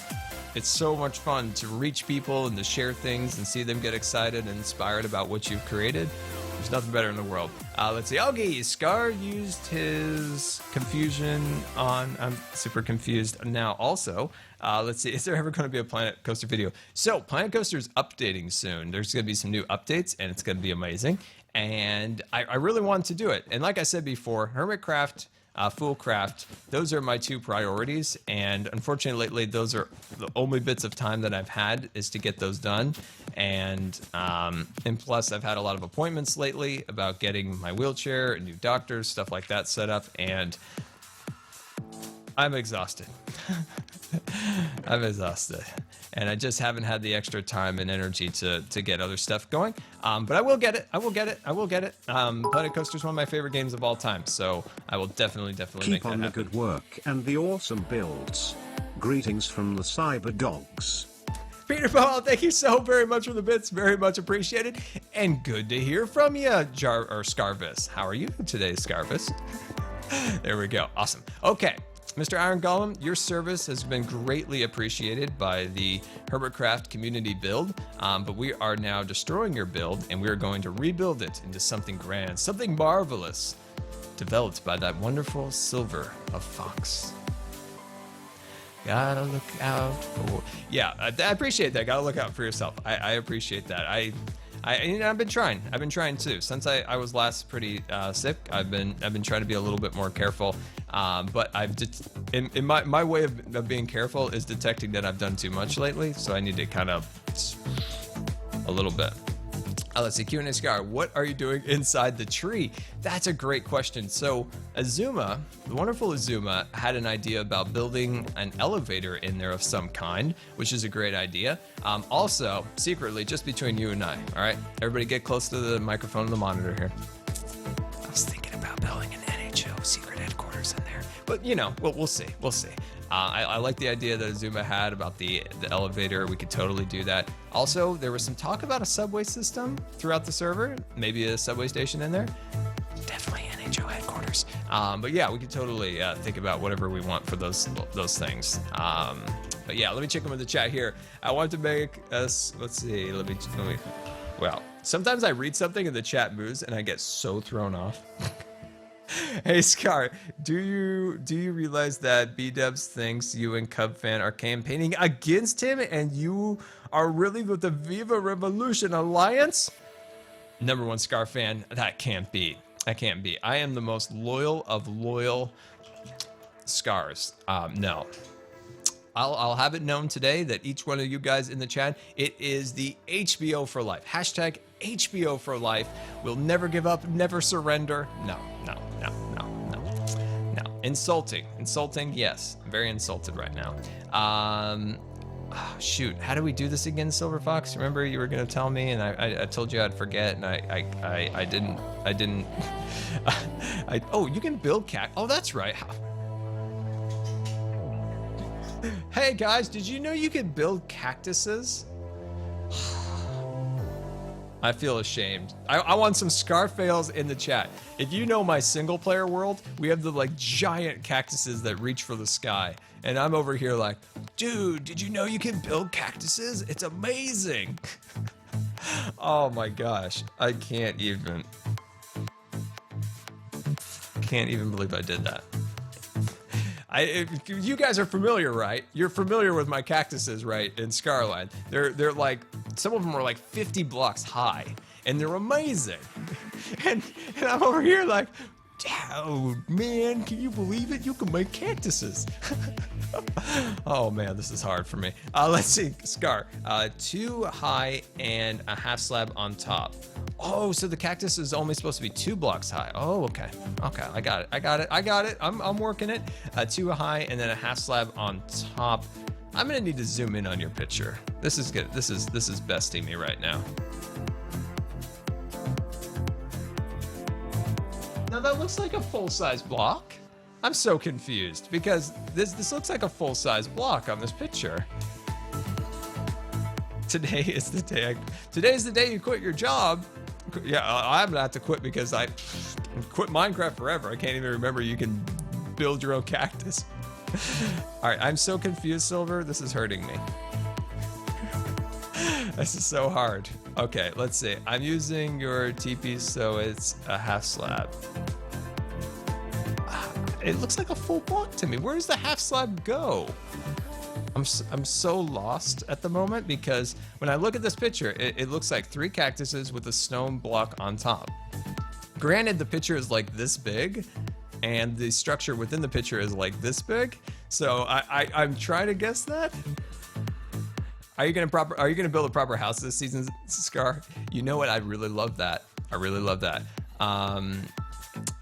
Speaker 1: so much fun to reach people and to share things and see them get excited and inspired about what you've created. There's nothing better in the world. Let's see. Okay, Scar used his confusion on. I'm super confused now also. Let's see. Is there ever going to be a Planet Coaster video? So, Planet Coaster is updating soon. There's going to be some new updates, and it's going to be amazing. And I really want to do it. And like I said before, Hermitcraft, Foolcraft, those are my 2 priorities. And unfortunately, lately, those are the only bits of time that I've had is to get those done. And plus, I've had a lot of appointments lately about getting my wheelchair and new doctors, stuff like that set up. And I'm exhausted. I'm exhausted. And I just haven't had the extra time and energy to get other stuff going. But I will get it. I will get it. Planet Coaster is one of my favorite games of all time. So I will definitely make that happen.
Speaker 3: Keep on the good work and the awesome builds. Greetings from the Cyber Dogs.
Speaker 1: Peter Paul, thank you so very much for the bits. Very much appreciated. And good to hear from you, Scarvis. How are you today, Scarvis? There we go. Awesome. Okay. Mr. Iron Golem, your service has been greatly appreciated by the Hermitcraft community build, but we are now destroying your build, and we are going to rebuild it into something grand, something marvelous, developed by that wonderful Silver of Fox. Gotta look out for... Yeah, I appreciate that. Gotta look out for yourself. I appreciate that. I've been trying. I've been trying too. Since I was last pretty sick, I've been trying to be a little bit more careful. But in my way of being careful is detecting that I've done too much lately. So I need to kind of a little bit. Let's see, Q&A Scar, what are you doing inside the tree? That's a great question. So Azuma, the wonderful Azuma, had an idea about building an elevator in there of some kind, which is a great idea. Also, secretly, just between you and I, all right? Everybody get close to the microphone and the monitor here. I was thinking about building an NHL secret headquarters in there, but you know, we'll see. I like the idea that Azuma had about the elevator. We could totally do that. Also, there was some talk about a subway system throughout the server, maybe a subway station in there. Definitely NHL headquarters. But yeah, we could totally think about whatever we want for those things. But yeah, let me check in with the chat here. I want to make us, let's see, let me, well, sometimes I read something and the chat moves and I get so thrown off. Hey Scar, do you realize that B-Dubs thinks you and Cub fan are campaigning against him and you are really with the Viva Revolution Alliance? Number one Scar fan, that can't be. That can't be. I am the most loyal of loyal Scars. No. I'll have it known today that each one of you guys in the chat, it is the HBO for life. Hashtag HBO for life. We'll never give up, never surrender. No. Insulting, yes. I'm very insulted right now. Oh, shoot, how do we do this again, Silver Fox? Remember you were gonna tell me and I told you I'd forget and I didn't. Oh, you can build oh, that's right. Hey guys, did you know you could build cactuses? I feel ashamed. I want some Scar fails in the chat. If you know my single player world, we have the like giant cactuses that reach for the sky. And I'm over here like, dude, did you know you can build cactuses? It's amazing. Oh my gosh, I can't even believe I did that. You guys are familiar, right? You're familiar with my cactuses, right? In Scarline, they're like, some of them are like 50 blocks high, and they're amazing. And I'm over here like, oh man, can you believe it? You can make cactuses. Oh man, this is hard for me. Let's see, Scar, 2 high and a half slab on top. Oh, so the cactus is only supposed to be 2 blocks high. Oh, okay. I got it. I'm working it. 2 high and then a half slab on top. I'm gonna need to zoom in on your picture. This is good. This is besting me right now. Now that looks like a full-size block. I'm so confused because this looks like a full-size block on this picture. Today's the day you quit your job. Yeah, I'm gonna have to quit because I quit Minecraft forever. I can't even remember you can build your own cactus. All right, I'm so confused, Silver. This is hurting me. This is so hard. Okay, let's see. I'm using your TP, so it's a half slab. It looks like a full block to me. Where does the half slab go? I'm so lost at the moment because when I look at this picture, it looks like 3 cactuses with a stone block on top. Granted, the picture is like this big, and the structure within the picture is like this big. So I'm trying to guess that. Are you gonna build a proper house this season, Scar? You know what? I really love that. I really love that. All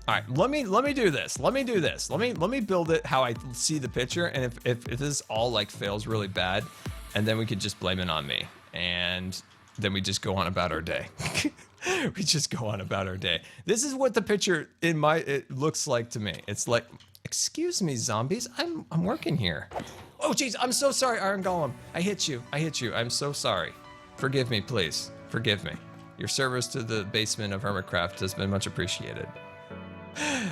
Speaker 1: right, let me do this. Let me build it how I see the picture, and if this all like fails really bad, and then we could just blame it on me, and then we just go on about our day. We just go on about our day. This is what the picture it looks like to me. It's like, excuse me, zombies, I'm working here. Oh jeez, I'm so sorry, Iron Golem. I hit you. I'm so sorry. Forgive me, please. Forgive me. Your service to the basement of Hermitcraft has been much appreciated.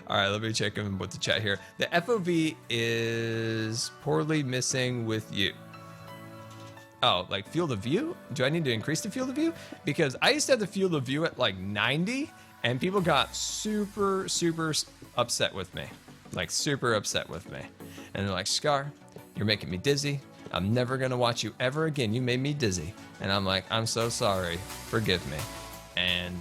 Speaker 1: All right, let me check in with the chat here. The FOV is poorly missing with you. Oh, like field of view? Do I need to increase the field of view? Because I used to have the field of view at like 90, and people got super upset with me. Like super upset with me. And they're like, Scar, you're making me dizzy. I'm never gonna watch you ever again. You made me dizzy. And I'm like, I'm so sorry. Forgive me. And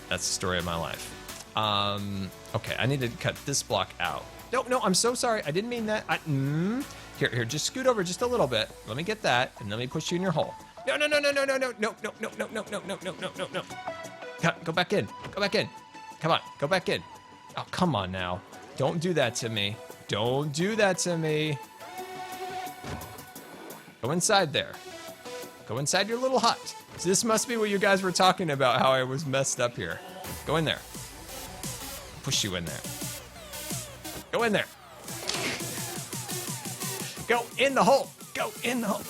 Speaker 1: that's the story of my life. Okay, I need to cut this block out. No, I'm so sorry. I didn't mean that. Here, just scoot over just a little bit. Let me get that, and let me push you in your hole. No. Go back in. Go back in. Come on. Go back in. Oh, come on now. Don't do that to me. Don't do that to me. Go inside there. Go inside your little hut. So this must be what you guys were talking about, how I was messed up here. Go in there. Push you in there. Go in there. Go in the hole. Go in the hole.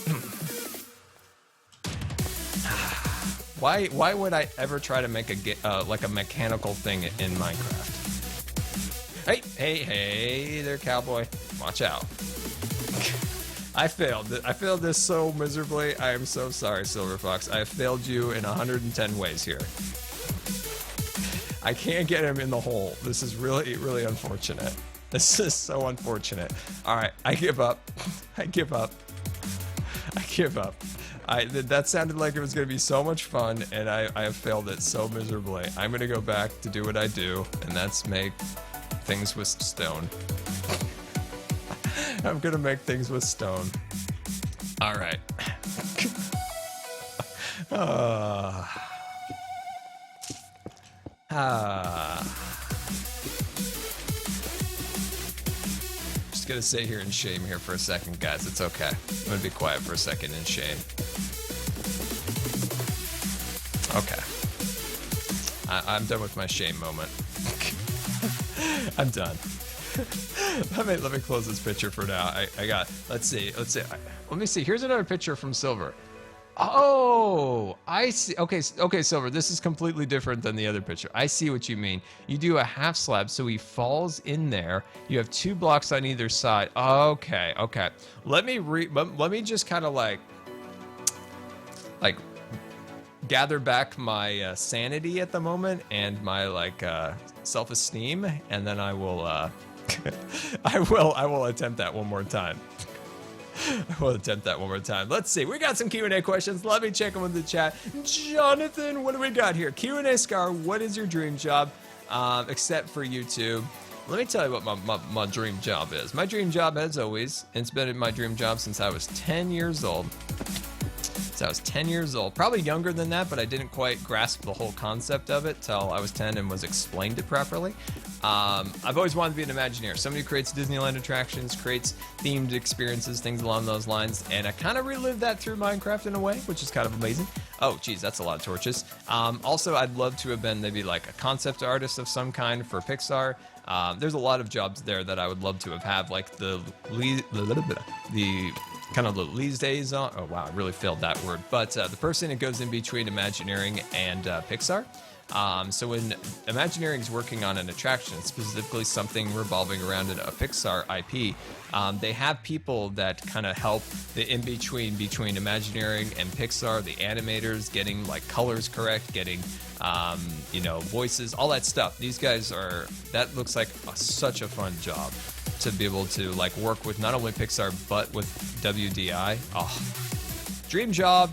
Speaker 1: Why would I ever try to make like a mechanical thing in Minecraft? Hey there, cowboy. Watch out. I failed. I failed this so miserably. I am so sorry, Silver Fox. I have failed you in 110 ways here. I can't get him in the hole. This is really, really unfortunate. This is so unfortunate. All right, I give up. I give up. I give up. That sounded like it was going to be so much fun, and I have failed it so miserably. I'm going to go back to do what I do, and that's make things with stone. I'm going to make things with stone. All right. Just gonna sit here in shame here for a second, guys. It's okay. I'm gonna be quiet for a second in shame. Okay. I'm done with my shame moment. I'm done. Let me close this picture for now. I got. Let's see. Let me see. Here's another picture from Silver. Oh, I see. Okay, Silver, this is completely different than the other picture. I see what you mean. You do a half slab, so he falls in there. You have 2 blocks on either side. Okay. Let me just kind of like gather back my sanity at the moment and my self-esteem, and then I will I will attempt that one more time. Let's see. We got some Q&A questions. Let me check them in the chat. Jonathan, what do we got here? Q&A Scar, what is your dream job? Except for YouTube. Let me tell you what my dream job is. My dream job, as always, it's been my dream job since I was 10 years old. Probably younger than that, but I didn't quite grasp the whole concept of it till I was 10 and was explained it properly. I've always wanted to be an Imagineer. Somebody who creates Disneyland attractions, creates themed experiences, things along those lines, and I kind of relived that through Minecraft in a way, which is kind of amazing. Oh, geez, that's a lot of torches. Also, I'd love to have been maybe like a concept artist of some kind for Pixar. There's a lot of jobs there that I would love to have had, like the kind of the liaison. Oh wow, I really failed that word. But the person that goes in between Imagineering and Pixar. So when Imagineering is working on an attraction, specifically something revolving around a Pixar IP, they have people that kind of help the in-between between Imagineering and Pixar, the animators, getting like colors correct, getting voices, all that stuff. These guys that looks like such a fun job to be able to like work with not only Pixar but with WDI. Oh, dream job.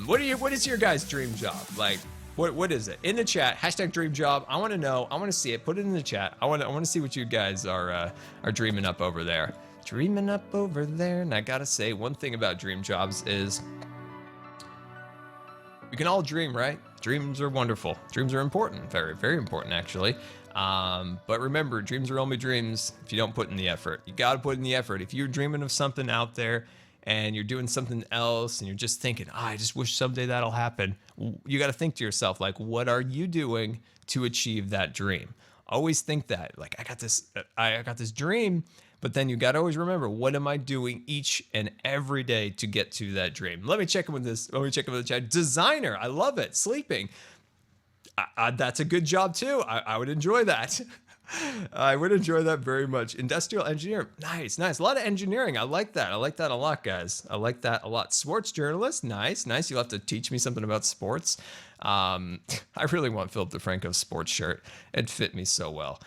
Speaker 1: What is your guys' dream job? Like, what is it? In the chat, #dream job. I want to know. I want to see it. Put it in the chat. I want to see what you guys are dreaming up over there. And I gotta say, one thing about dream jobs is we can all dream, right? Dreams are wonderful. Dreams are important. Very, very important, actually. But remember, dreams are only dreams if you don't put in the effort. You gotta put in the effort. If you're dreaming of something out there and you're doing something else and you're just thinking, I just wish someday that'll happen, you got to think to yourself, like, what are you doing to achieve that dream? Always think that, like, I got this dream, but then you got to always remember, what am I doing each and every day to get to that dream? Let me check in with this. Let me check in with the chat. Designer, I love it. Sleeping, that's a good job too. I would enjoy that. I would enjoy that very much. Industrial engineer. Nice. A lot of engineering. I like that. I like that a lot, guys. I like that a lot. Sports journalist. Nice. You'll have to teach me something about sports. I really want Philip DeFranco's sports shirt. It'd fit me so well.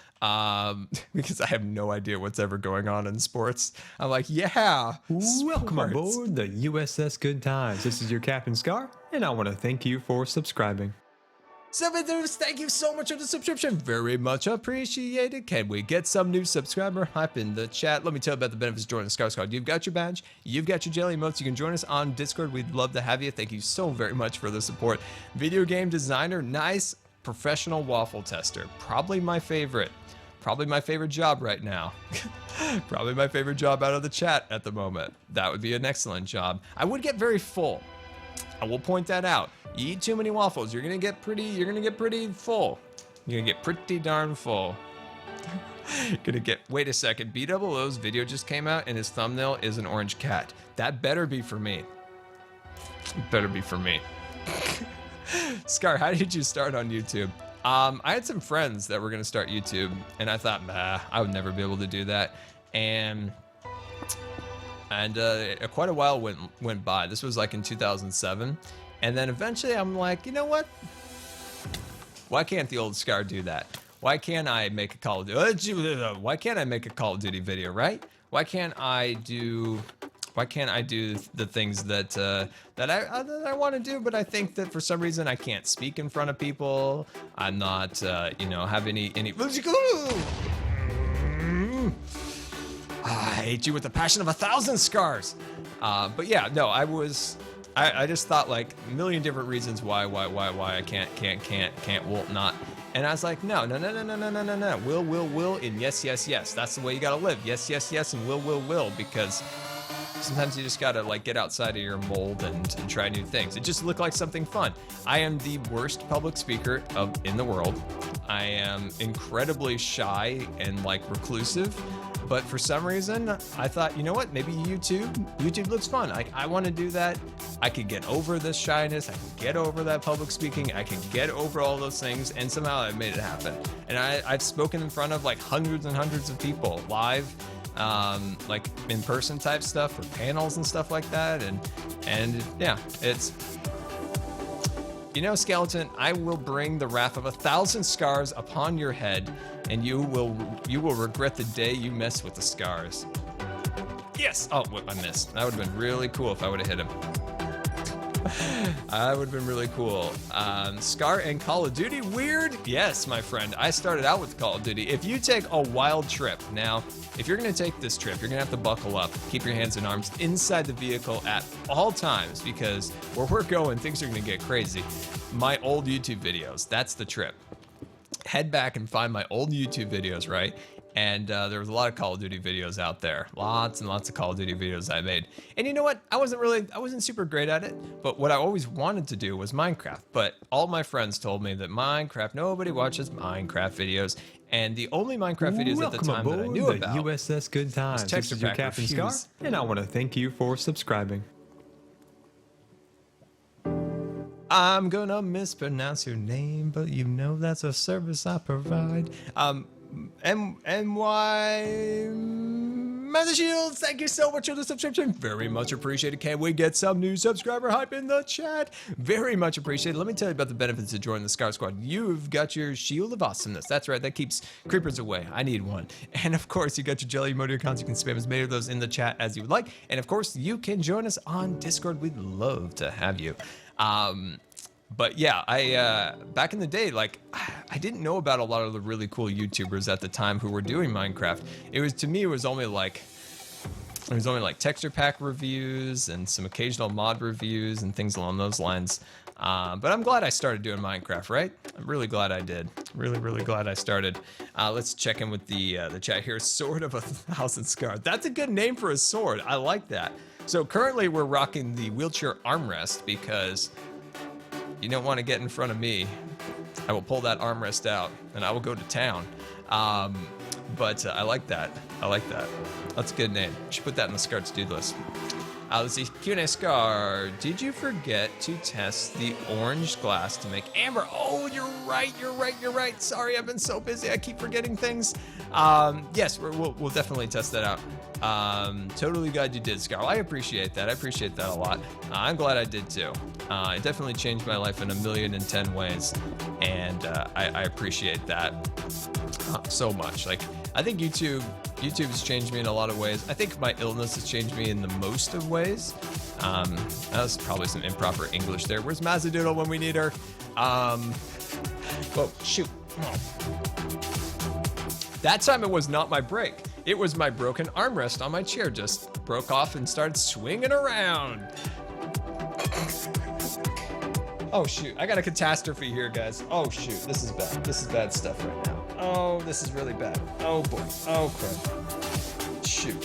Speaker 1: Because I have no idea what's ever going on in sports. I'm like, yeah.
Speaker 2: Welcome aboard the USS Good Times. This is your Captain Scar, and I want to thank you for subscribing.
Speaker 1: Subscribers, thank you so much for the subscription. Very much appreciated. Can we get some new subscriber hype in the chat? Let me tell you about the benefits of joining the Scar Squad. You've got your badge. You've got your Jelly emotes. You can join us on Discord. We'd love to have you. Thank you so very much for the support. Video game designer, nice professional waffle tester. Probably my favorite. Probably my favorite job right now. Probably my favorite job out of the chat at the moment. That would be an excellent job. I would get very full. I will point that out. You eat too many waffles, you're gonna get pretty full. You're gonna get pretty darn full. Wait a second, BOO's video just came out and his thumbnail is an orange cat. That better be for me. Better be for me. Scar, how did you start on YouTube? I had some friends that were gonna start YouTube and I thought, nah, I would never be able to do that. And quite a while went by. This was like in 2007. And then eventually I'm like, you know what? Why can't the old Scar do that? Why can't I make a Call of Duty? Why can't I make a Call of Duty video, right? Why can't I do the things that I want to do, but I think that for some reason I can't speak in front of people. I'm not, have any. I hate you with the passion of 1,000 scars. But yeah, no, I just thought like a million different reasons why I can't, won't not. And I was like, no. Will, and yes. That's the way you gotta live. Yes, and will, because sometimes you just gotta like get outside of your mold and try new things. It just looked like something fun. I am the worst public speaker in the world. I am incredibly shy and like reclusive. But for some reason, I thought, you know what? Maybe YouTube looks fun. I want to do that. I could get over this shyness. I can get over that public speaking. I can get over all those things. And somehow I've made it happen. And I've spoken in front of like hundreds and hundreds of people live, like in-person type stuff or panels and stuff like that. And yeah, it's... You know, Skeleton, I will bring the wrath of 1,000 scars upon your head, and you will regret the day you mess with the scars. Yes! Oh, I missed. That would have been really cool if I would have hit him. That would have been really cool. Scar and Call of Duty, weird? Yes, my friend. I started out with Call of Duty. If you take a wild trip, now, if you're gonna take this trip, you're gonna have to buckle up, keep your hands and arms inside the vehicle at all times, because where we're going, things are gonna get crazy. My old YouTube videos, that's the trip. Head back and find my old YouTube videos, right? And there was a lot of Call of Duty videos out there. Lots and lots of Call of Duty videos I made. And you know what? I wasn't super great at it, but what I always wanted to do was Minecraft. But all my friends told me that Minecraft, nobody watches Minecraft videos. And the only Minecraft videos at the time that I knew about
Speaker 2: USS Good Times. This is your Captain Scar, and I want to thank you for subscribing.
Speaker 1: I'm gonna mispronounce your name, but you know that's a service I provide. NY Master Shields, thank you so much for the subscription. Very much appreciated. Can we get some new subscriber hype in the chat? Very much appreciated. Let me tell you about the benefits of joining the Scar Squad. You've got your Shield of Awesomeness. That's right, that keeps creepers away. I need one. And of course, you got your Jelly emoticons. You can spam as many of those in the chat as you would like. And of course, you can join us on Discord. We'd love to have you. But yeah, back in the day, like, I didn't know about a lot of the really cool YouTubers at the time who were doing Minecraft. To me, it was only like texture pack reviews and some occasional mod reviews and things along those lines. But I'm glad I started doing Minecraft, right? I'm really glad I did. Really glad I started. Let's check in with the chat here. Sword of 1,000 Scars. That's a good name for a sword. I like that. So currently we're rocking the wheelchair armrest because you don't want to get in front of me. I will pull that armrest out and I will go to town. But I like that. I like that. That's a good name. You should put that in the Scar to-do list. Let's see. Q&A Scar, did you forget to test the orange glass to make amber? Oh, you're right. Sorry, I've been so busy. I keep forgetting things. Yes, we'll definitely test that out. Totally glad you did, Scar. I appreciate that. I appreciate that a lot. I'm glad I did too. It definitely changed my life in 1,000,010 ways, and I appreciate that so much. Like, I think YouTube has changed me in a lot of ways. I think my illness has changed me in the most of ways. That was probably some improper English there. Where's Mazzadoodle when we need her? Whoa, shoot. Oh. That time it was not my brake. It was my broken armrest on my chair just broke off and started swinging around. Oh shoot, I got a catastrophe here, guys. Oh shoot, this is bad. This is bad stuff right now. Oh, this is really bad. Oh boy, oh crap. Shoot.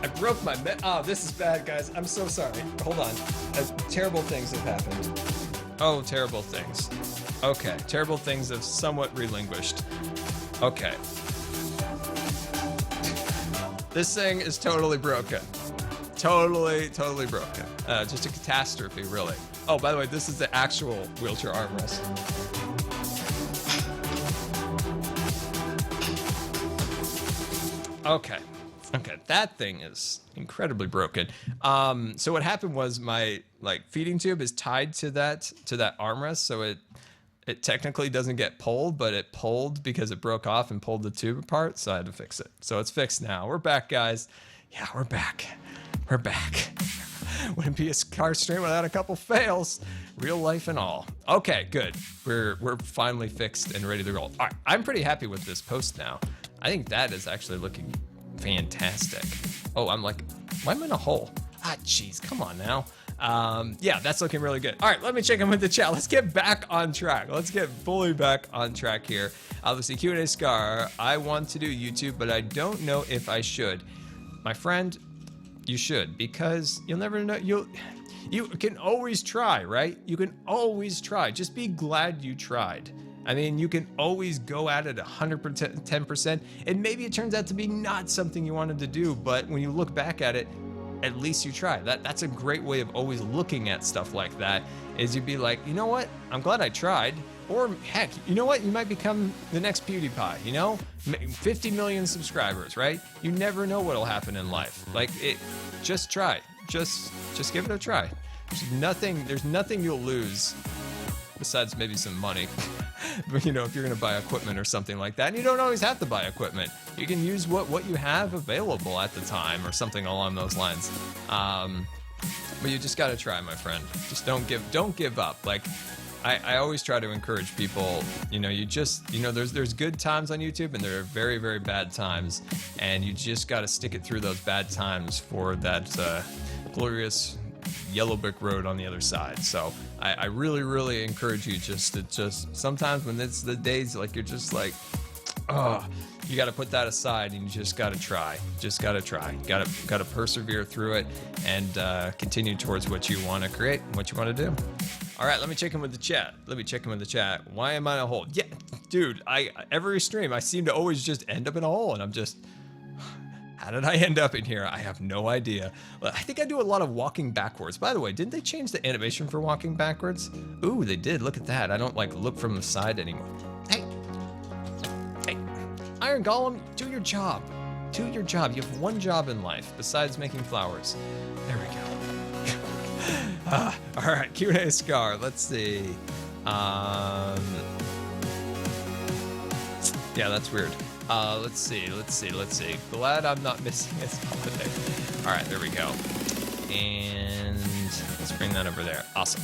Speaker 1: I broke my oh, this is bad, guys. I'm so sorry. Hold on. Terrible things have happened. Oh, terrible things. Okay, terrible things have somewhat relinquished. Okay. This thing is totally broken. Totally broken. Just a catastrophe, really. Oh, by the way, this is the actual wheelchair armrest. Okay, that thing is incredibly broken. So what happened was my feeding tube is tied to that armrest, so it technically doesn't get pulled, but it pulled because it broke off and pulled the tube apart, so I had to fix it. So it's fixed now. We're back, guys. Yeah, we're back. We're back. Wouldn't be a car stream without a couple fails. Real life and all. Okay, good. We're finally fixed and ready to roll. All right, I'm pretty happy with this post now. I think that is actually looking fantastic. Oh, I'm like, why am I in a hole? Ah, jeez, come on now. Yeah, that's looking really good. All right, let me check in with the chat. Let's get back on track. Let's get fully back on track here. Obviously, Q&A Scar, I want to do YouTube, but I don't know if I should. My friend, you should, because you'll never know. You can always try, right? You can always try. Just be glad you tried. I mean, you can always go at it 100%, 10%, and maybe it turns out to be not something you wanted to do, but when you look back at it, at least you try. That's a great way of always looking at stuff like that, is you'd be like, you know what? I'm glad I tried. Or heck, you know what? You might become the next PewDiePie, you know? 50 million subscribers, right? You never know what'll happen in life. Just try. Just give it a try. There's nothing you'll lose besides maybe some money. But if you're gonna buy equipment or something like that, and you don't always have to buy equipment. You can use what you have available at the time or something along those lines. But you just gotta try, my friend. Just don't give up. I always try to encourage people, there's good times on YouTube and there are very, very bad times, and you just got to stick it through those bad times for that glorious yellow brick road on the other side. So I really, really encourage you just sometimes when it's the days you're just like, oh, you got to put that aside and you just got to try. Just got to try. Got to persevere through it and continue towards what you want to create, what you want to do. All right, let me check in with the chat. Why am I in a hole? Yeah, dude, every stream, I seem to always just end up in a hole, and I'm just, how did I end up in here? I have no idea. Well, I think I do a lot of walking backwards. By the way, didn't they change the animation for walking backwards? Ooh, they did. Look at that. I don't look from the side anymore. Hey, Iron Golem, do your job. Do your job. You have one job in life besides making flowers. There we go. All right, Q&A Scar. Let's see. Yeah, that's weird. Let's see. Glad I'm not missing this holiday. All right, there we go. And let's bring that over there. Awesome.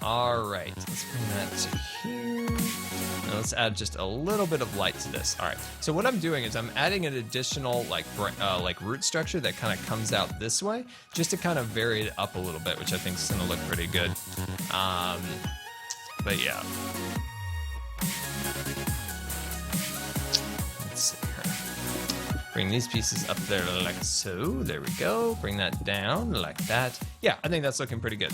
Speaker 1: All right, let's bring that to here. Now let's add just a little bit of light to this. All right, so what I'm doing is I'm adding an additional root structure that kind of comes out this way, just to kind of vary it up a little bit, which I think is gonna look pretty good. But yeah. Let's see here. Bring these pieces up there like so. There we go. Bring that down like that. Yeah, I think that's looking pretty good.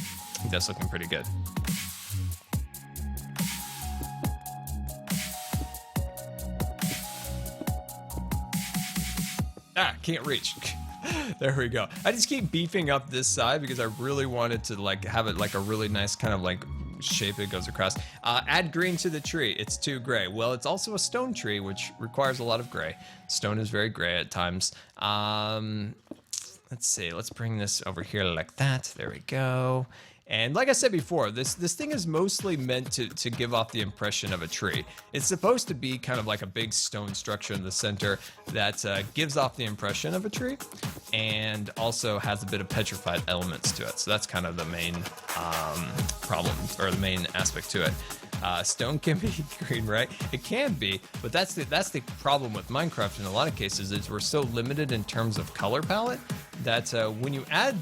Speaker 1: Ah, can't reach. There we go. I just keep beefing up this side because I really wanted to have it a really nice kind of shape it goes across. Add green to the tree. It's too gray. Well, it's also a stone tree, which requires a lot of gray. Stone is very gray at times. Let's see. Let's bring this over here like that. There we go. And like I said before, this thing is mostly meant to give off the impression of a tree. It's supposed to be kind of like a big stone structure in the center that gives off the impression of a tree, and also has a bit of petrified elements to it. So that's kind of the main problem, or the main aspect to it. Stone can be green, right? It can be, but that's the problem with Minecraft in a lot of cases, is we're so limited in terms of color palette that when you add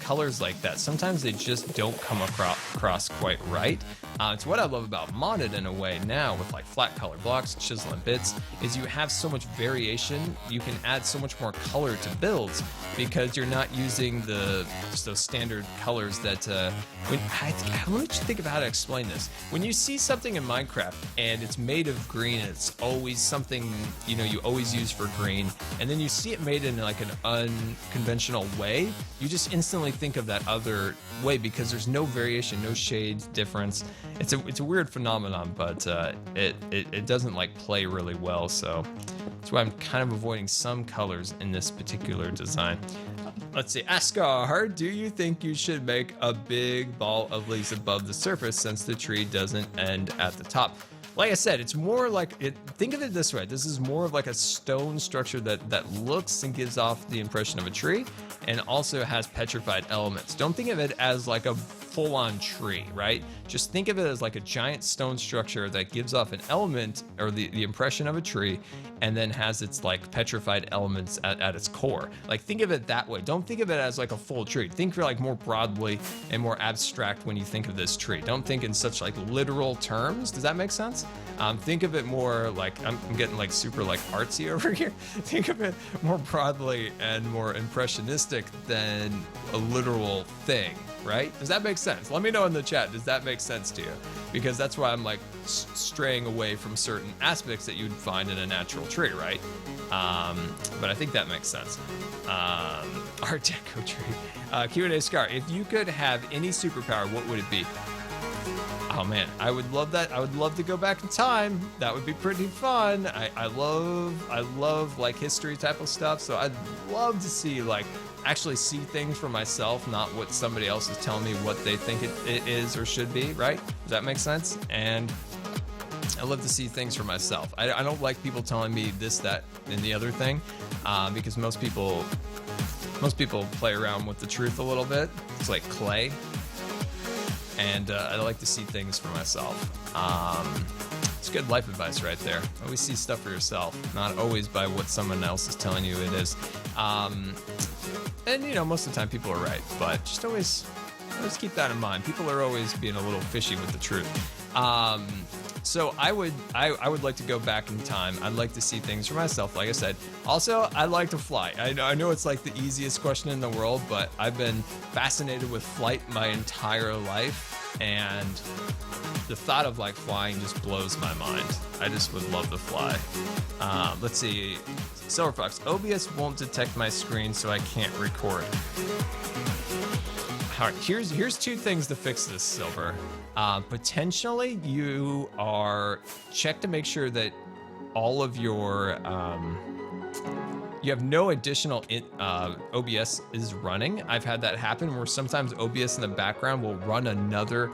Speaker 1: colors like that, sometimes they just don't come across quite right. It's what I love about modded in a way now, with like flat color blocks, chisel and bits, is you have so much variation. You can add so much more color to builds because you're not using just those standard colors that let me think of how to explain this. When you see something in Minecraft and it's made of green, it's always something you always use for green, and then you see it made in like an unconventional way, you just instantly think of that other way because there's no variation, no shades difference. It's a weird phenomenon, but it doesn't like play really well, so that's why I'm kind of avoiding some colors in this particular design. Let's see, Ascar, do you think you should make a big ball of leaves above the surface since the tree doesn't end at the top? Like I said, it's more like think of it this way. This is more of like a stone structure that looks and gives off the impression of a tree, and also has petrified elements. Don't think of it as like a full-on tree, right? Just think of it as like a giant stone structure that gives off an element, or the impression of a tree, and then has its like petrified elements at its core. Like, think of it that way. Don't think of it as like a full tree. Think like more broadly and more abstract when you think of this tree. Don't think in such like literal terms. Does that make sense? Think of it more like, I'm getting like super like artsy over here. Think of it more broadly and more impressionistic than a literal thing, right? Does that make sense? Let me know in the chat. Does that make sense to you? Because that's why I'm like straying away from certain aspects that you'd find in a natural tree, right? But I think that makes sense. Art Deco tree. Q&A Scar, if you could have any superpower, what would it be? Oh man, I would love that. I would love to go back in time. That would be pretty fun. I love like history type of stuff. So I'd love to see actually see things for myself, not what somebody else is telling me what they think it is or should be, right? Does that make sense? And I love to see things for myself. I don't like people telling me this, that, and the other thing, because most people play around with the truth a little bit. It's like clay. And I like to see things for myself. It's good life advice right there. Always see stuff for yourself, not always by what someone else is telling you it is. And most of the time people are right, but just always keep that in mind. People are always being a little fishy with the truth. So I would like to go back in time. I'd like to see things for myself, like I said. Also, I like to fly. I know it's like the easiest question in the world, but I've been fascinated with flight my entire life, and the thought of flying just blows my mind. I just would love to fly. Let's see, Silver Fox, OBS won't detect my screen, so I can't record. All right, here's two things to fix this, Silver. Potentially, you check to make sure that all of your you have no additional OBS is running. I've had that happen where sometimes OBS in the background will run another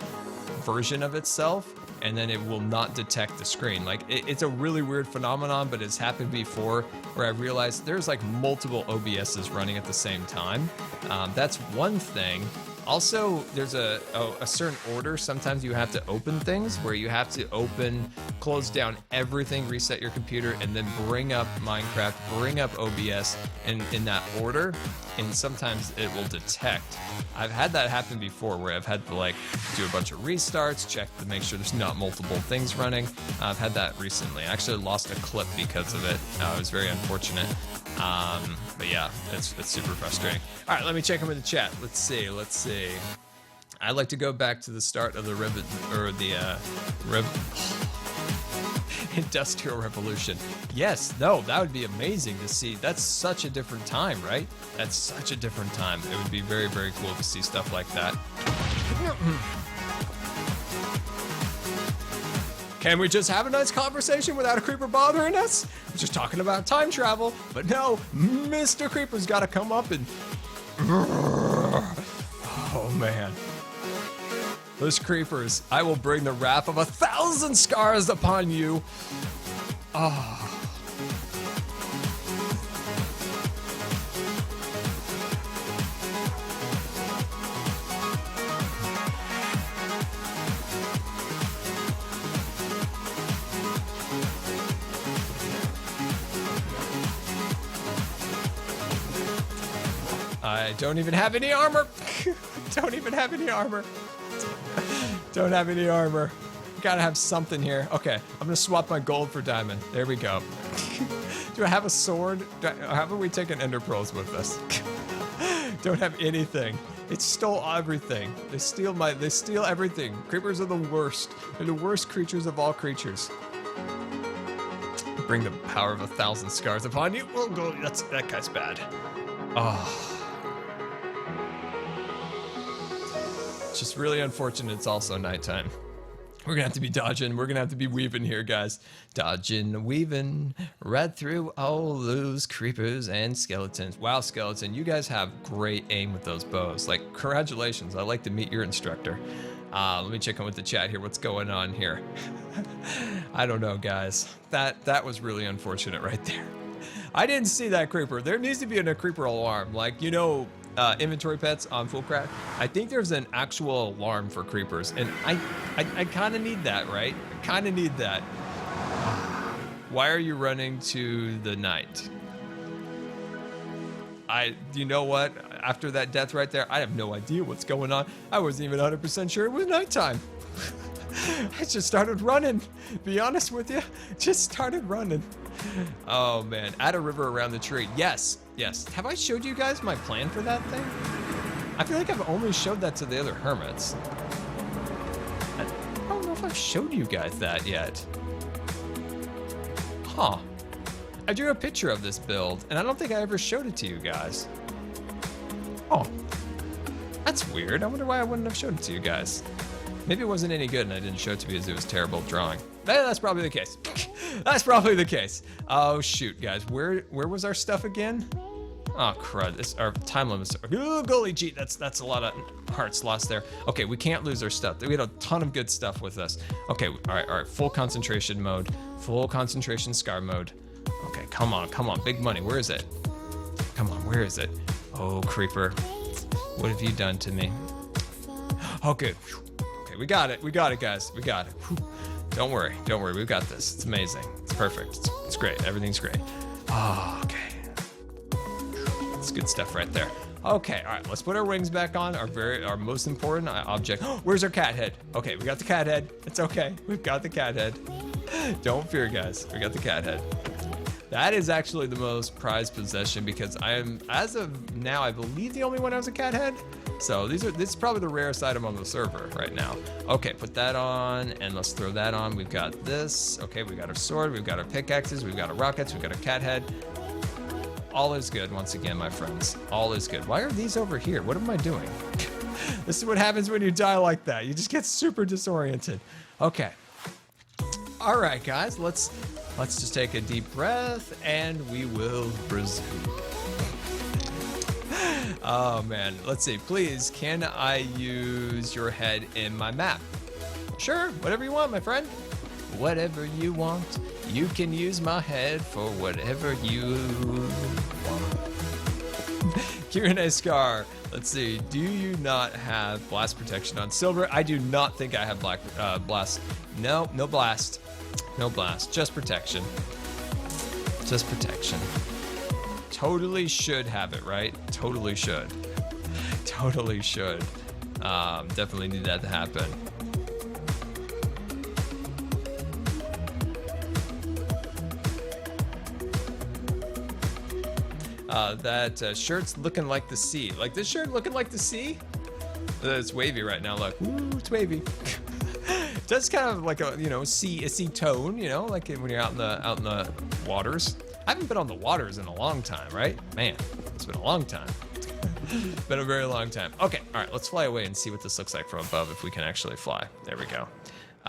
Speaker 1: version of itself, and then it will not detect the screen. It's a really weird phenomenon, but it's happened before where I realized there's multiple OBSs running at the same time. That's one thing. Also, there's a certain order. Sometimes you have to open things where you have to close down everything, reset your computer, and then bring up Minecraft, bring up OBS in that order. And sometimes it will detect. I've had that happen before where I've had to do a bunch of restarts, check to make sure there's not multiple things running. I've had that recently. I actually lost a clip because of it. It was very unfortunate. But yeah, it's super frustrating. All right, let me check them in the chat. Let's see. I'd like to go back to the start of the Industrial Revolution. Yes, no, that would be amazing to see. That's such a different time, right? That's such a different time. It would be very, very cool to see stuff like that. Can we just have a nice conversation without a creeper bothering us? We're just talking about time travel, but no, Mr. Creeper's got to come up and... Oh, man. Those creepers. I will bring the wrath of 1,000 scars upon you. Oh. I don't even have any armor. Don't even have any armor. Don't have any armor. Gotta have something here. Okay, I'm gonna swap my gold for diamond. There we go. Do I have a sword? How about we take an ender pearls with us? Don't have anything. It stole everything. They steal everything. Creepers are the worst. They're the worst creatures of all creatures. Bring the power of 1,000 scars upon you. Oh, go. That guy's bad. Oh. It's just really unfortunate it's also nighttime. We're gonna have to be dodging. We're gonna have to be weaving here, guys. Dodging, weaving, right through all those creepers and skeletons. Wow, skeleton, you guys have great aim with those bows. Like, congratulations. I'd like to meet your instructor. Let me check in with the chat here. What's going on here? I don't know, guys. That was really unfortunate right there. I didn't see that creeper. There needs to be a creeper alarm. Like, you know, inventory pets on Fullcraft. I think there's an actual alarm for creepers, and I kind of need that, right? I kind of need that. Why are you running to the night? You know what? After that death right there, I have no idea what's going on. I wasn't even 100% sure it was nighttime. I just started running. Be honest with you, just started running. Oh man, add a river around the tree. Yes, yes. Have I showed you guys my plan for that thing? I feel like I've only showed that to the other hermits. I don't know if I've showed you guys that yet. Huh. I drew a picture of this build, and I don't think I ever showed it to you guys. Oh, that's weird. I wonder why I wouldn't have showed it to you guys. Maybe it wasn't any good and I didn't show it to you because it was terrible drawing. That's probably the case. That's probably the case. Oh shoot, guys. Where was our stuff again? Oh crud. This our time limits. Oh golly gee, that's a lot of hearts lost there. Okay, we can't lose our stuff. We had a ton of good stuff with us. Okay, all right. Full concentration mode. Full concentration scar mode. Okay, come on. Big money. Where is it? Come on, where is it? Oh creeper. What have you done to me? Oh good. We got it, guys. We got it. Whew. Don't worry. We've got this. It's amazing. It's perfect. It's great. Everything's great. Oh, okay. That's good stuff right there. Okay, all right. Let's put our wings back on. Our most important object. Where's our cat head? Okay, we got the cat head. It's okay. We've got the cat head. Don't fear, guys. We got the cat head. That is actually the most prized possession because I am, as of now, I believe the only one who has a cat head. So this is probably the rarest item on the server right now. Okay, put that on and let's throw that on. We've got this. Okay, we got our sword, we've got our pickaxes, we've got our rockets, we've got a cat head. All is good once again, my friends. All is good. Why are these over here? What am I doing? This is what happens when you die like that. You just get super disoriented. Okay. All right, guys, let's just take a deep breath and we will resume. Oh man, let's see. Please, can I use your head in my map? Sure, whatever you want, my friend. Whatever you want. You can use my head for whatever you want. Q&A Scar. Let's see. Do you not have blast protection on silver? I do not think I have blast. No, no blast. No blast. Just protection. Just protection. Totally should have it, right? Totally should. Totally should. Definitely need that to happen. That shirt's looking like the sea. Like this shirt looking like the sea? It's wavy right now, look. Ooh, it's wavy. Just kind of like a, sea tone, like when you're out in the waters. I haven't been on the waters in a long time, right? Man, it's been a long time. Been a very long time. Okay, all right, let's fly away and see what this looks like from above if we can actually fly. There we go.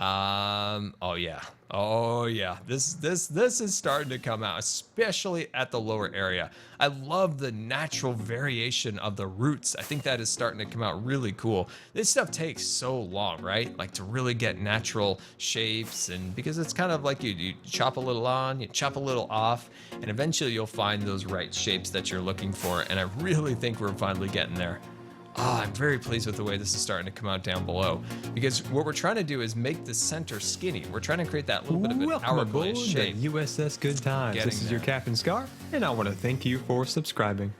Speaker 1: Oh yeah. Oh yeah. This is starting to come out, especially at the lower area. I love the natural variation of the roots. I think that is starting to come out really cool. This stuff takes so long, right? Like to really get natural shapes, and because it's kind of like you chop a little on, you chop a little off, and eventually you'll find those right shapes that you're looking for. And I really think we're finally getting there. Oh, I'm very pleased with the way this is starting to come out down below, because what we're trying to do is make the center skinny. We're trying to create that little bit of an hourglass shape.
Speaker 2: USS Good Times. This is your Captain Scar, and I want to thank you for subscribing.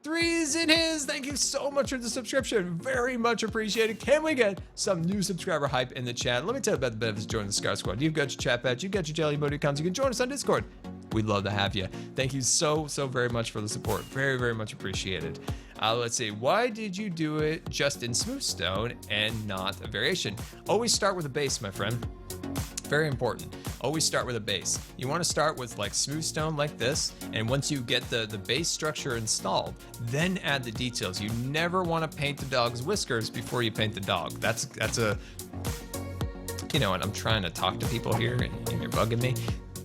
Speaker 1: 3's in his. Thank you so much for the subscription. Very much appreciated. Can we get some new subscriber hype in the chat? Let me tell you about the benefits of joining the Scar Squad. You've got your chat badge, you've got your Jellie emoticons, you can join us on Discord. We'd love to have you. Thank you so very much for the support. Very much appreciated. Let's see. Why did you do it just in smooth stone and not a variation? Always start with a base, my friend. Very important. Always start with a base. You want to start with like smooth stone like this, and once you get the base structure installed, then add the details. You never want to paint the dog's whiskers before you paint the dog. That's a, you know what, I'm trying to talk to people here and you're bugging me.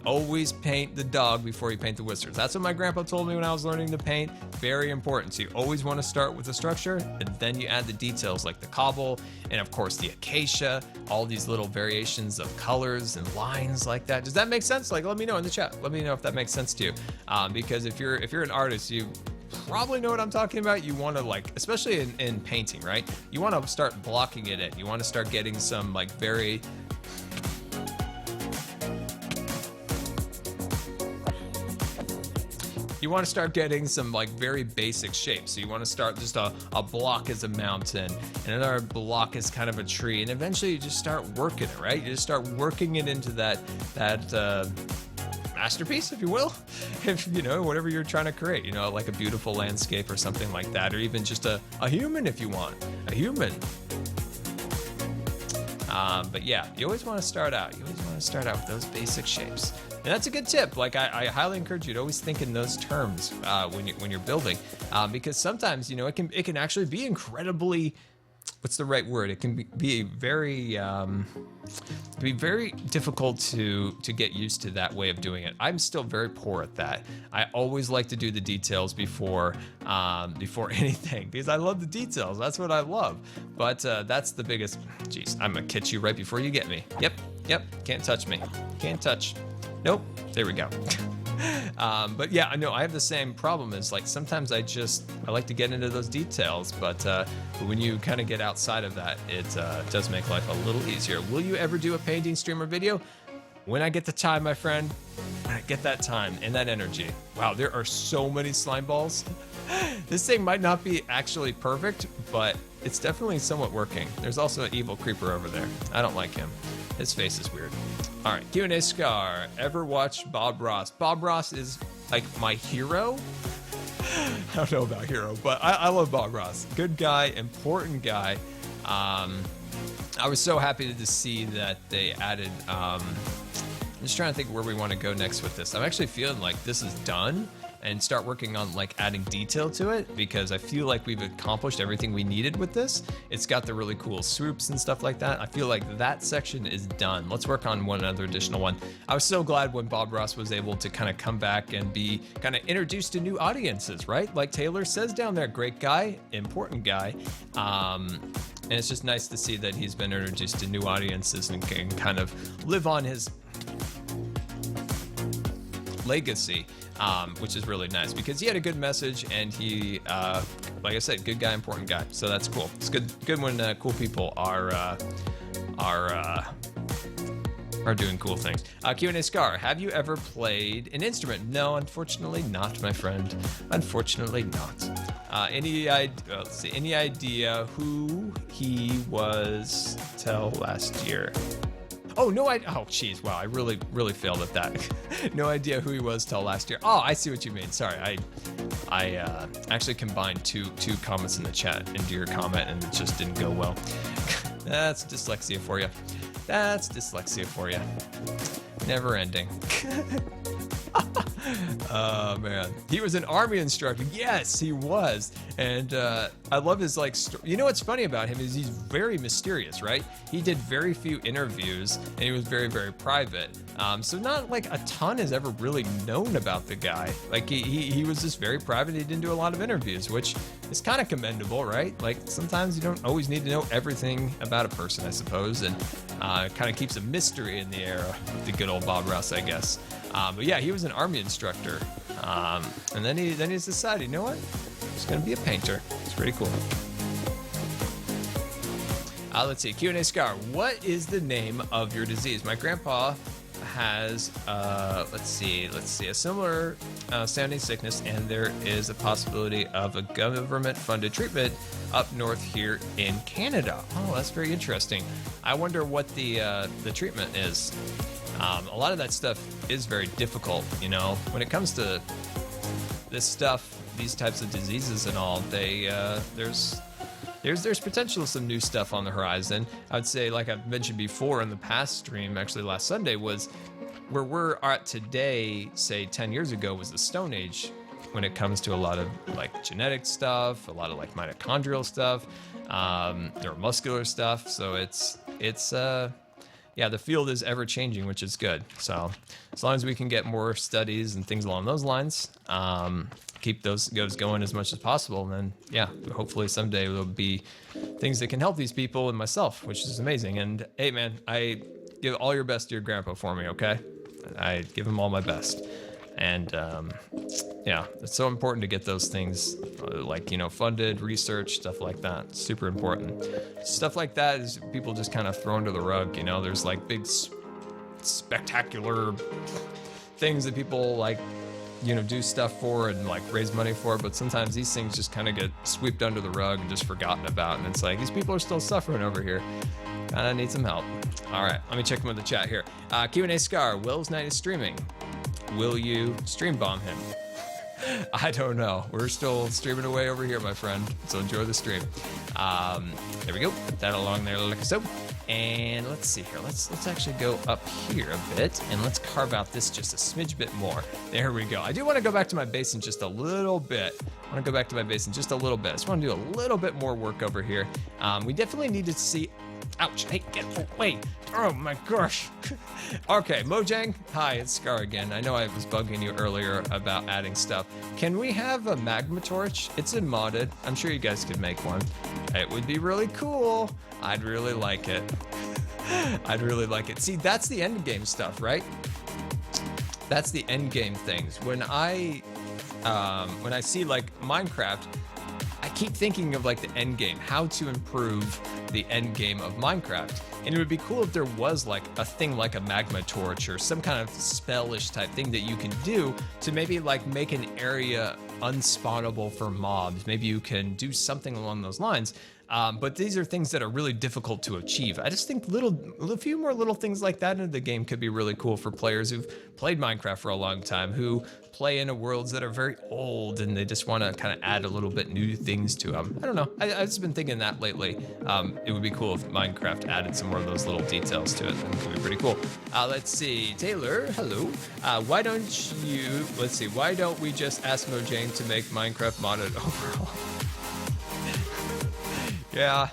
Speaker 1: Always paint the dog before you paint the whiskers. That's what my grandpa told me when I was learning to paint. Very important. So you always want to start with the structure, and then you add the details like the cobble and of course the acacia, all these little variations of colors and lines like that. Does that make sense? Like, let me know in the chat. Let me know if that makes sense to you. Because if you're an artist, you probably know what I'm talking about. You want to, like, especially in painting, right? You want to start blocking it in. You want to start getting some like very like very basic shapes. So you want to start just a block as a mountain, and another block is kind of a tree, and eventually you just start working it, right? You just start working it into that masterpiece, if you will, if you know, whatever you're trying to create, you know, like a beautiful landscape or something like that, or even just a human if you want a human. But yeah, you always want to start out. You always want to start out with those basic shapes. And that's a good tip. Like I highly encourage you to always think in those terms when you're building, because sometimes, you know, it can actually be incredibly, what's the right word? It can be very difficult to get used to that way of doing it. I'm still very poor at that. I always like to do the details before anything, because I love the details. That's what I love. But that's the biggest. Jeez, I'm gonna catch you right before you get me. Yep. Can't touch me. Can't touch. Nope. There we go. But yeah, I know I have the same problem. Is like sometimes I like to get into those details, but when you kind of get outside of that, it does make life a little easier. Will you ever do a painting stream or video? When I get the time, my friend. When I get that time and that energy. Wow, there are so many slime balls. This thing might not be actually perfect, but it's definitely somewhat working. There's also an evil creeper over there. I don't like him. His face is weird. All right, Q&A Scar. Ever watch Bob Ross? Bob Ross is like my hero. I don't know about hero, but I love Bob Ross. Good guy, important guy. I was so happy to see that they added. I'm just trying to think where we want to go next with this. I'm actually feeling like this is done, and start working on like adding detail to it, because I feel like we've accomplished everything we needed with this. It's got the really cool swoops and stuff like that. I feel like that section is done. Let's work on one other additional one. I was so glad when Bob Ross was able to kind of come back and be kind of introduced to new audiences, right? Like Taylor says down there, great guy, important guy. And it's just nice to see that he's been introduced to new audiences and can kind of live on his legacy, which is really nice, because he had a good message, and he, like I said, good guy, important guy. So that's cool. It's good when cool people are doing cool things. Q&A Scar, have you ever played an instrument? No, unfortunately not, my friend. Unfortunately not. Any idea who he was till last year? Oh, no, oh, geez, wow, I really failed at that. No idea who he was till last year. Oh, I see what you mean. Sorry, I actually combined two comments in the chat into your comment, and it just didn't go well. That's dyslexia for you. That's dyslexia for you. Never ending. Oh man, he was an army instructor. Yes, he was. And I love his like. You know what's funny about him is he's very mysterious, right? He did very few interviews, and he was very, very private. So not like a ton is ever really known about the guy. Like he was just very private. He didn't do a lot of interviews, which is kind of commendable, right? Like sometimes you don't always need to know everything about a person, I suppose, and kind of keeps a mystery in the air with the good old Bob Ross, I guess. But yeah, he was an army instructor, and then he decided, you know what? He's gonna be a painter. It's pretty cool. Let's see, Q&A Scar. What is the name of your disease? My grandpa has, let's see, a similar sounding sickness, and there is a possibility of a government-funded treatment up north here in Canada. Oh, that's very interesting. I wonder what the treatment is. A lot of that stuff is very difficult, you know. When it comes to this stuff, these types of diseases and all, there's potential some new stuff on the horizon. I would say, like I've mentioned before in the past stream, actually last Sunday, was where we're at today, say 10 years ago, was the Stone Age when it comes to a lot of like genetic stuff, a lot of like mitochondrial stuff, neuromuscular stuff. So yeah, the field is ever changing, which is good. So as long as we can get more studies and things along those lines, keep those going as much as possible, then yeah, hopefully someday there'll be things that can help these people and myself, which is amazing. And hey man, I give all your best to your grandpa for me, okay? I give him all my best. And yeah, it's so important to get those things like, you know, funded, research, stuff like that. It's super important. Stuff like that is people just kind of thrown to the rug, you know. There's like big spectacular things that people like, you know, do stuff for and like raise money for, but sometimes these things just kind of get swept under the rug and just forgotten about, and it's like these people are still suffering over here. Kind of need some help. All right, let me check them in the chat here. Q&A Scar, Will's night is streaming. Will you stream bomb him? I don't know. We're still streaming away over here, my friend. So enjoy the stream. There we go. Put that along there like so. And let's see here. Let's actually go up here a bit, and let's carve out this just a smidge bit more. There we go. I do want to go back to my basin just a little bit. I want to go back to my basin just a little bit. I just want to do a little bit more work over here. We definitely need to see. Ouch, hey, get away. Oh my gosh. Okay, Mojang, hi, it's Scar again. I know I was bugging you earlier about adding stuff. Can we have a magma torch? It's in modded. I'm sure you guys could make one. It would be really cool. I'd really like it. I'd really like it. See, that's the end game stuff, right? That's the end game things. When I see like Minecraft, I keep thinking of like the end game, how to improve the end game of Minecraft. And it would be cool if there was like a thing like a magma torch or some kind of spellish type thing that you can do to maybe like make an area unspawnable for mobs. Maybe you can do something along those lines. But these are things that are really difficult to achieve. I just think a few more little things like that in the game could be really cool for players who've played Minecraft for a long time, who play in worlds that are very old and they just want to kind of add a little bit new things to them. I don't know. I've just been thinking that lately. It would be cool if Minecraft added some more of those little details to it. It would be pretty cool. Let's see. Taylor, hello. Why don't we just ask Mojang to make Minecraft modded overall? Yeah,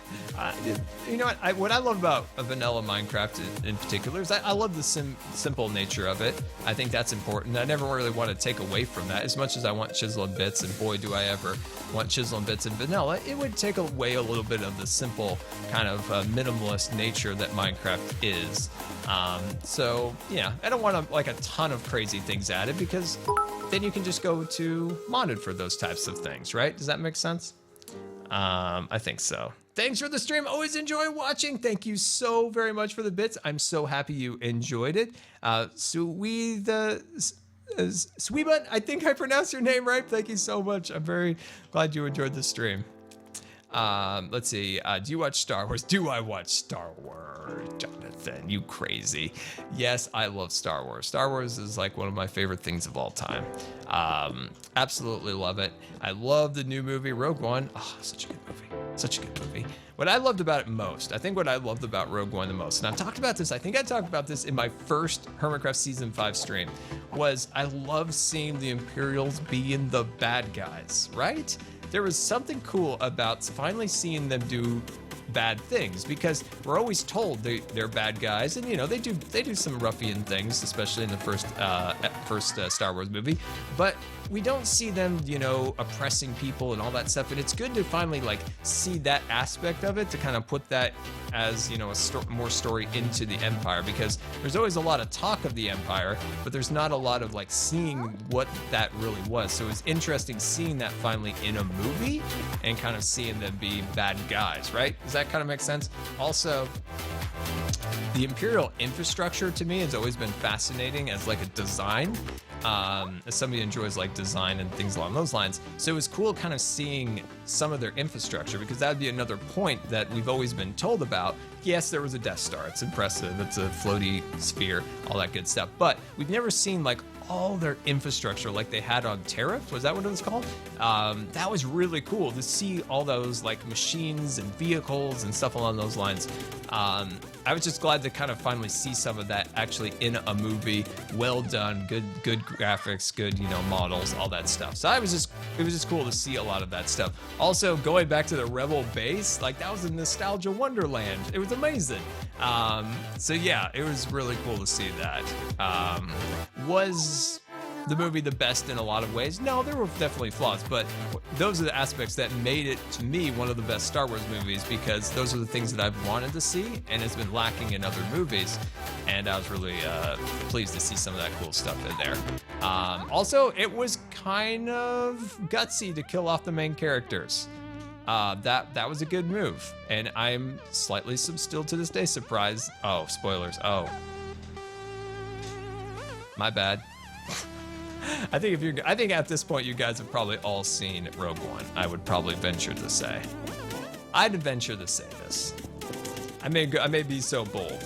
Speaker 1: you know what I love about a vanilla Minecraft in particular is I love the simple nature of it. I think that's important. I never really want to take away from that as much as I want chisel and bits, and boy do I ever want chisel and bits in vanilla. It would take away a little bit of the simple kind of minimalist nature that Minecraft is. So yeah, I don't want like a ton of crazy things added because then you can just go to modded for those types of things, right? Does that make sense? I think so. Thanks for the stream. Always enjoy watching. Thank you so very much for the bits. I'm so happy you enjoyed it. Sweebut, I think I pronounced your name right. Thank you so much. I'm very glad you enjoyed the stream. Let's see. Do you watch Star Wars? Do I watch Star Wars? Jonathan, you crazy. Yes, I love Star Wars. Star Wars is like one of my favorite things of all time. Absolutely love it. I love the new movie, Rogue One. Oh, such a good movie. Such a good movie. What I loved about it most, I think what I loved about Rogue One the most, and I've talked about this, I think I talked about this in my first Hermitcraft Season 5 stream, was I love seeing the Imperials being the bad guys, right? There was something cool about finally seeing them do bad things, because we're always told they're bad guys, and you know they do some ruffian things, especially in the first Star Wars movie, but we don't see them, you know, oppressing people and all that stuff. And it's good to finally like see that aspect of it, to kind of put that as, you know, more story into the Empire, because there's always a lot of talk of the Empire, but there's not a lot of like seeing what that really was. So it was interesting seeing that finally in a movie and kind of seeing them be bad guys, right? Does that kind of make sense? Also, the Imperial infrastructure to me has always been fascinating as like a design. As somebody who enjoys like design and things along those lines. So it was cool kind of seeing some of their infrastructure, because that would be another point that we've always been told about. Yes, there was a Death Star. It's impressive. It's a floaty sphere, all that good stuff. But we've never seen like all their infrastructure like they had on Tariff. Was that what it was called? That was really cool to see all those like machines and vehicles and stuff along those lines. I was just glad to kind of finally see some of that actually in a movie. Well done, good graphics, good, you know, models, all that stuff. So it was just cool to see a lot of that stuff. Also, going back to the Rebel base, like that was a nostalgia wonderland. It was amazing. So yeah, it was really cool to see that. Was the movie the best in a lot of ways? No, there were definitely flaws, but those are the aspects that made it, to me, one of the best Star Wars movies, because those are the things that I've wanted to see and has been lacking in other movies, and I was really pleased to see some of that cool stuff in there. Also, it was kind of gutsy to kill off the main characters. That was a good move, and I'm slightly still to this day surprised. Oh, spoilers. Oh, my bad. I think at this point you guys have probably all seen Rogue One. I would probably venture to say. I'd venture to say this. I may be so bold.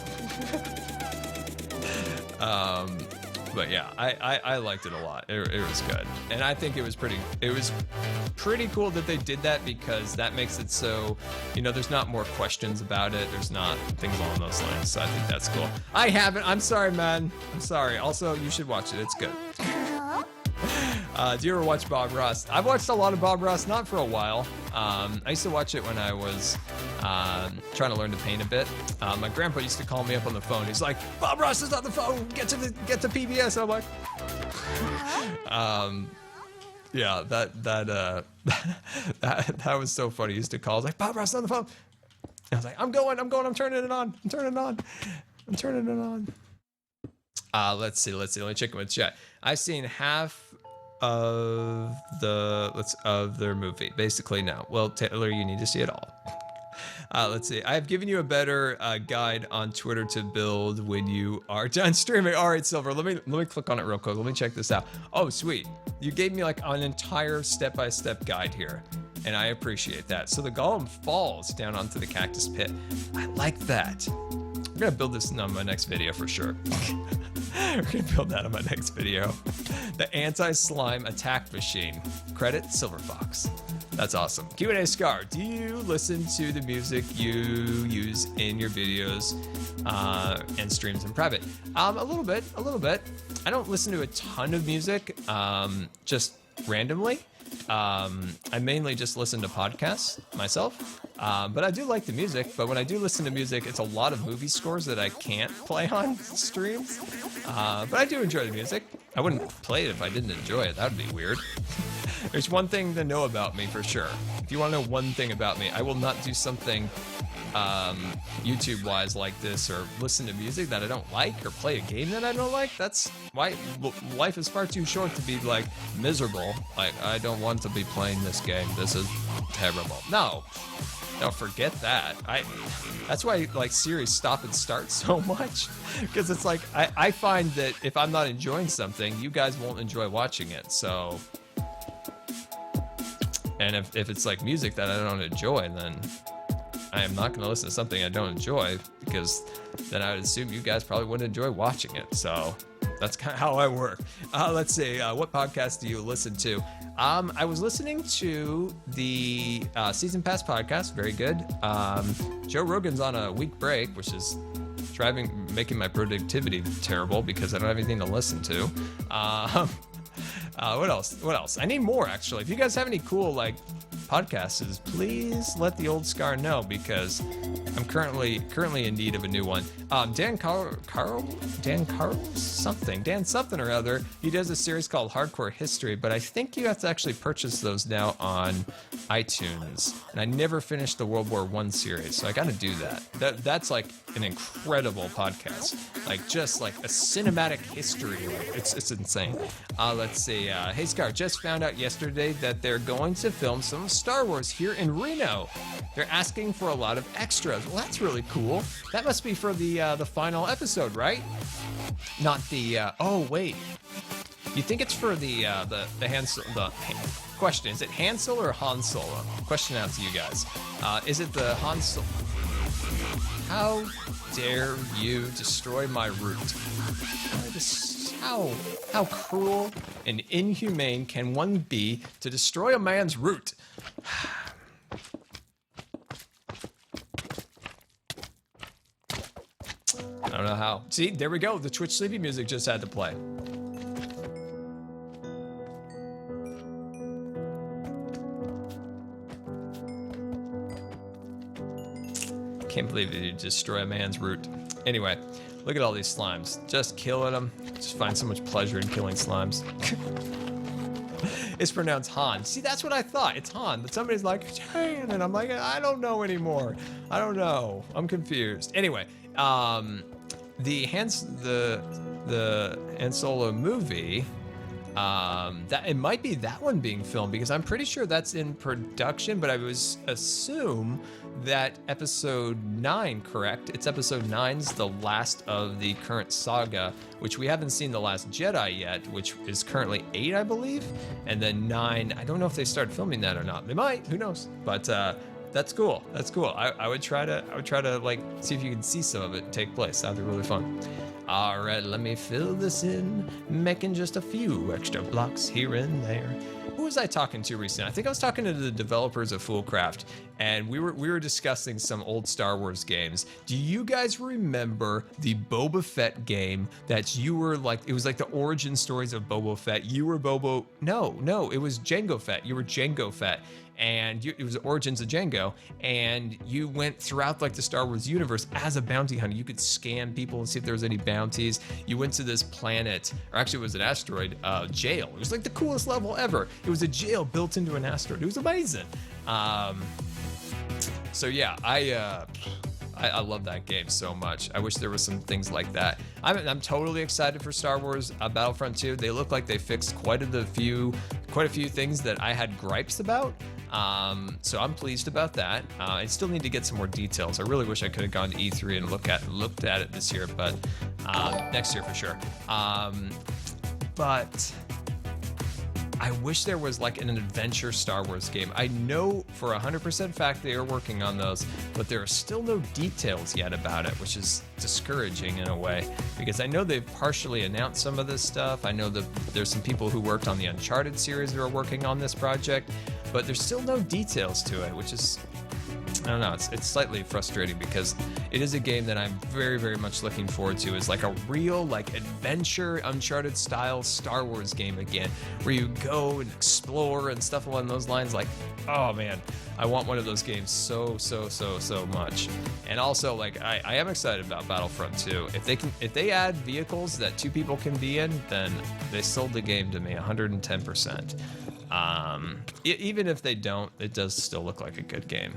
Speaker 1: But yeah, I liked it a lot. It was good, and I think it was pretty cool that they did that, because that makes it so, you know, there's not more questions about it. There's not things along those lines. So I think that's cool. I haven't. I'm sorry, man. I'm sorry. Also, you should watch it. It's good. Do you ever watch Bob Ross? I've watched a lot of Bob Ross, not for a while. I used to watch it when I was trying to learn to paint a bit. My grandpa used to call me up on the phone. He's like, "Bob Ross is on the phone. Get to PBS." I'm like, yeah, that was so funny. He used to call. I was like, "Bob Ross is on the phone." I was like, I'm going. I'm turning it on. I'm turning it on. Let's see. Let me check with chat. I've seen half of their movie. Basically, no. Well, Taylor, you need to see it all. Let's see. I have given you a better guide on Twitter to build when you are done streaming. All right, Silver. Let me click on it real quick. Let me check this out. Oh, sweet. You gave me like an entire step-by-step guide here, and I appreciate that. So the golem falls down onto the cactus pit. I like that. I'm gonna build this on my next video for sure. We're gonna build that on my next video. The anti-slime attack machine. Credit Silver Fox. That's awesome. Q&A Scar, do you listen to the music you use in your videos and streams in private? A little bit. I don't listen to a ton of music, just randomly. I mainly just listen to podcasts myself, but I do like the music. But when I do listen to music, it's a lot of movie scores that I can't play on streams. But I do enjoy the music. I wouldn't play it if I didn't enjoy it. That would be weird. There's one thing to know about me for sure. If you want to know one thing about me, I will not do something YouTube-wise like this, or listen to music that I don't like, or play a game that I don't like. That's why life is far too short to be like miserable. Like, I don't want to be playing this game. This is terrible. No, forget that. That's why like series stop and start so much, because it's like I find that if I'm not enjoying something, you guys won't enjoy watching it. So, and if it's like music that I don't enjoy, then I am not going to listen to something I don't enjoy, because then I would assume you guys probably wouldn't enjoy watching it. So That's kind of how I work. Let's see, what podcast do you listen to? I was listening to the Season Pass podcast. Very good. Joe Rogan's on a week break, which is making my productivity terrible because I don't have anything to listen to. What else? I need more, actually. If you guys have any cool podcasts, please let the old Scar know, because I'm currently in need of a new one. Dan something or other. He does a series called Hardcore History, but I think you have to actually purchase those now on iTunes. And I never finished the World War I series, so I got to do that. That's like an incredible podcast, just like a cinematic history. It's insane. Let's see. Hey Scar, just found out yesterday that they're going to film some Star Wars here in Reno. They're asking for a lot of extras. Well, that's really cool. That must be for the final episode, right? Not the. Oh wait. You think it's for the question? Is it Hansel or Han Solo? Question out to you guys. Is it the Han Solo? How dare you destroy my root? How cruel and inhumane can one be to destroy a man's root? I don't know how. See, there we go. The Twitch sleepy music just had to play. Can't believe you destroy a man's root. Anyway, look at all these slimes. Just killing them. Just find so much pleasure in killing slimes. It's pronounced Han. See, that's what I thought. It's Han. But somebody's like, it's Han. And I'm like, I don't know anymore. I don't know. I'm confused. Anyway, the Han Solo movie, that it might be that one being filmed, because I'm pretty sure that's in production, but I was assume that episode 9, correct? It's episode 9's the last of the current saga, which we haven't seen The Last Jedi yet, which is currently 8, I believe, and then 9. I don't know if they started filming that or not. They might. Who knows? But that's cool. That's cool. I would try to see if you can see some of it take place. That'd be really fun. All right, let me fill this in, making just a few extra blocks here and there. Who was I talking to recently? I think I was talking to the developers of Foolcraft, and we were discussing some old Star Wars games. Do you guys remember the Boba Fett game that you were like, it was like the origin stories of Boba Fett? You were Boba, no, it was Jango Fett. You were Jango Fett. And it was Origins of Django, and you went throughout like the Star Wars universe as a bounty hunter. You could scan people and see if there was any bounties. You went to this planet, or actually it was an asteroid, jail. It was like the coolest level ever. It was a jail built into an asteroid. It was amazing. So yeah, I love that game so much. I wish there was some things like that. I'm totally excited for Star Wars Battlefront 2. They look like they fixed quite a few things that I had gripes about. So I'm pleased about that. I still need to get some more details. I really wish I could have gone to E3 and looked at it this year, but next year for sure. But I wish there was like an adventure Star Wars game. I know for 100% fact they are working on those, but there are still no details yet about it, which is discouraging in a way, because I know they've partially announced some of this stuff. I know that there's some people who worked on the Uncharted series that are working on this project, but there's still no details to it, which is, I don't know, it's slightly frustrating, because it is a game that I'm very, very much looking forward to. It's like a real like adventure Uncharted style Star Wars game again, where you go and explore and stuff along those lines. Like, oh man, I want one of those games so much. And also, like, I am excited about Battlefront 2. If they add vehicles that 2 people can be in, then they sold the game to me 110%. Even if they don't, it does still look like a good game.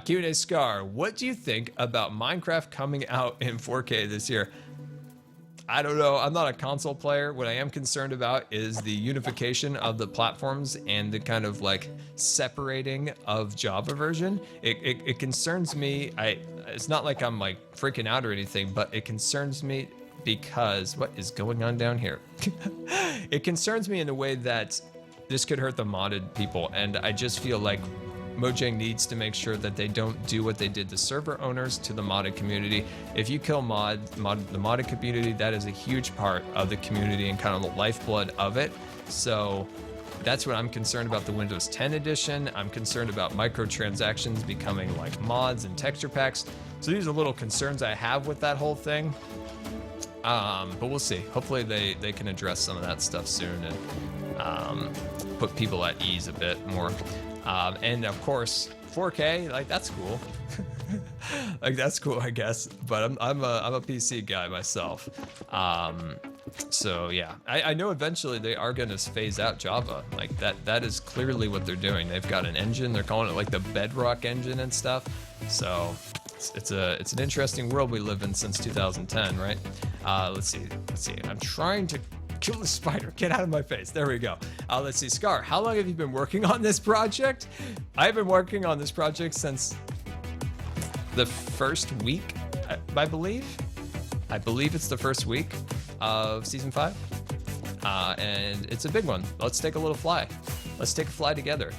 Speaker 1: Q&A Scar, what do you think about Minecraft coming out in 4K this year? I don't know. I'm not a console player. What I am concerned about is the unification of the platforms and the kind of like separating of Java version. It concerns me. It's not like I'm like freaking out or anything, but it concerns me because what is going on down here? It concerns me in a way that this could hurt the modded people, and I just feel like Mojang needs to make sure that they don't do what they did to server owners to the modded community. If you kill the modded community, that is a huge part of the community and kind of the lifeblood of it. So that's what I'm concerned about the Windows 10 edition. I'm concerned about microtransactions becoming like mods and texture packs. So these are little concerns I have with that whole thing. But we'll see. Hopefully they can address some of that stuff soon and put people at ease a bit more. And of course, 4K, like that's cool. Like that's cool, I guess. But I'm a PC guy myself. So yeah, I know eventually they are going to phase out Java. Like that is clearly what they're doing. They've got an engine. They're calling it like the Bedrock engine and stuff. So it's an interesting world we live in since 2010, right? Let's see. I'm trying to kill the spider. Get out of my face. There we go. Let's see. Scar, how long have you been working on this project? I've been working on this project since the first week, I believe. I believe it's the first week of season 5. And it's a big one. Let's take a little fly. Let's take a fly together.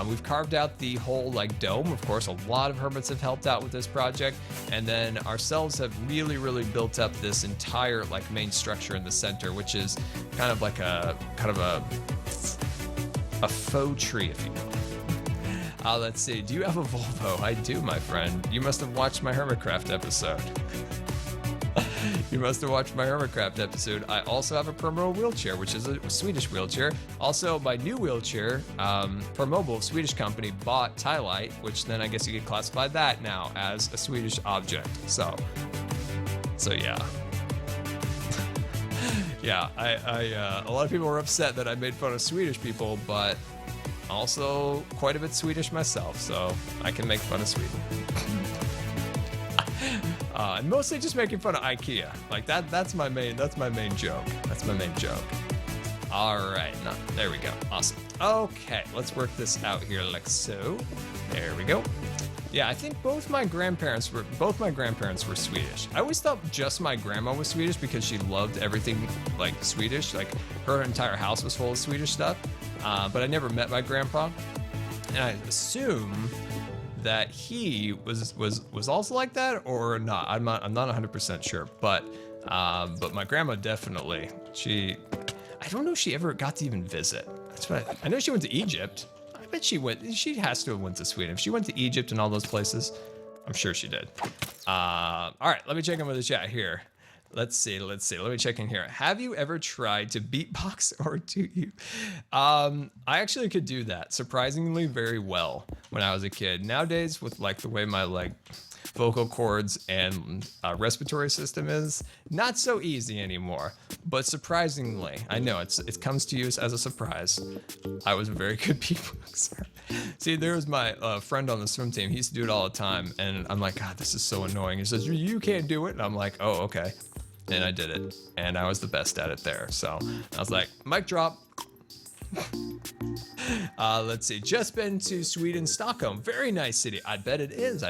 Speaker 1: We've carved out the whole like dome. Of course, a lot of hermits have helped out with this project, and then ourselves have really built up this entire like main structure in the center, which is kind of like a faux tree, if you will. Let's see. Do you have a Volvo? I do, my friend. You must have watched my Hermitcraft episode. You must have watched my Hermitcraft episode. I also have a Permo wheelchair, which is a Swedish wheelchair. Also, my new wheelchair, Permobile, Swedish company, bought Tylite, which then I guess you could classify that now as a Swedish object. So yeah. Yeah, a lot of people were upset that I made fun of Swedish people, but also quite a bit Swedish myself, so I can make fun of Sweden. And mostly just making fun of IKEA. Like that's my main joke. That's my main joke. All right, there we go. Awesome. Okay, let's work this out here like so. There we go. Yeah, I think both my grandparents were Swedish. I always thought just my grandma was Swedish because she loved everything like Swedish. Like her entire house was full of Swedish stuff. But I never met my grandpa, and I assume that he was also like that or not. I'm not 100% sure, but my grandma definitely. I don't know if she ever got to even visit. That's what I know. She went to Egypt. I bet she has to have went to Sweden. If she went to Egypt and all those places, I'm sure she did. All right, let me check in with the chat here. Let's see. Let me check in here. Have you ever tried to beatbox, or do you? I actually could do that surprisingly very well when I was a kid. Nowadays, with like the way my like vocal cords and respiratory system is, not so easy anymore. But surprisingly, I know it comes to you as a surprise. I was a very good beatboxer. See, there was my friend on the swim team. He used to do it all the time, and I'm like, God, this is so annoying. He says, you can't do it, and I'm like, oh, okay. And I did it, and I was the best at it there. So I was like, mic drop. Let's see. Just been to Sweden, Stockholm. Very nice city. I bet it is.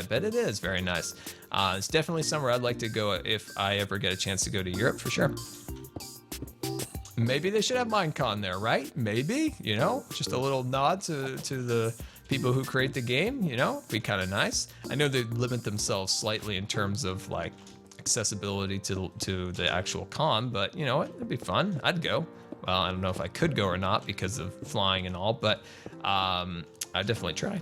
Speaker 1: Very nice. It's definitely somewhere I'd like to go if I ever get a chance to go to Europe, for sure. Maybe they should have Minecon there, right? Maybe, just a little nod to the people who create the game, be kind of nice. I know they limit themselves slightly in terms of like accessibility to the actual con, but you know what, it'd be fun. I'd go. Well, I don't know if I could go or not because of flying and all, but I'd definitely try.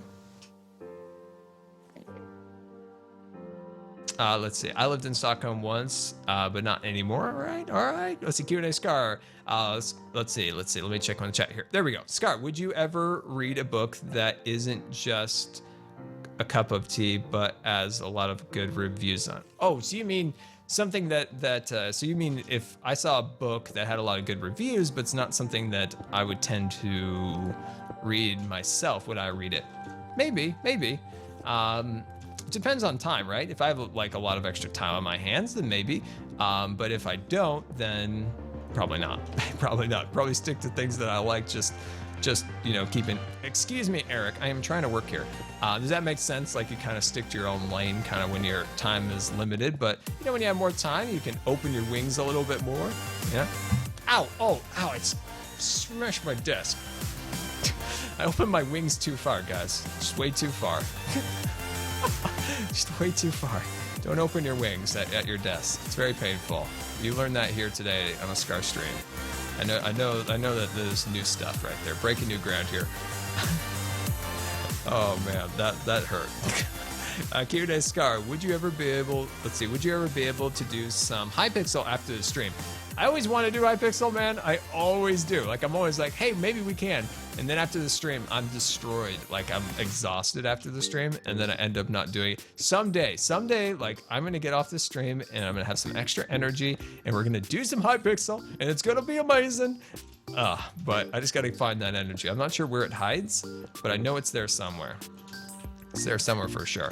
Speaker 1: Let's see. I lived in Stockholm once, but not anymore. All right. Let's see. Q&A Scar. Let's see. Let me check on the chat here. There we go. Scar, would you ever read a book that isn't just a cup of tea, but as a lot of good reviews on? Oh, so you mean something so you mean if I saw a book that had a lot of good reviews, but it's not something that I would tend to read myself, would I read it? Maybe. It depends on time, right? If I have like a lot of extra time on my hands, then maybe. But if I don't, then probably not. Probably stick to things that I like, just keeping. Excuse me, Eric, I am trying to work here. Does that make sense? Like you kind of stick to your own lane kind of when your time is limited, but when you have more time, you can open your wings a little bit more. Yeah. Ow, I smashed my desk. I opened my wings too far, guys. Just way too far. Just way too far. Don't open your wings at your desk. It's very painful. You learned that here today on a Scar stream. I know that there's new stuff right there. Breaking new ground here. Oh man, that hurt. Q&A Scar, would you ever be able to do some Hypixel after the stream? I always want to do Hypixel, man. I always do. Like, I'm always like, hey, maybe we can. And then after the stream, I'm destroyed. Like, I'm exhausted after the stream, and then I end up not doing it. Someday, like, I'm going to get off the stream, and I'm going to have some extra energy, and we're going to do some Hypixel, and it's going to be amazing. But I just got to find that energy. I'm not sure where it hides, but I know it's there somewhere. It's there somewhere for sure.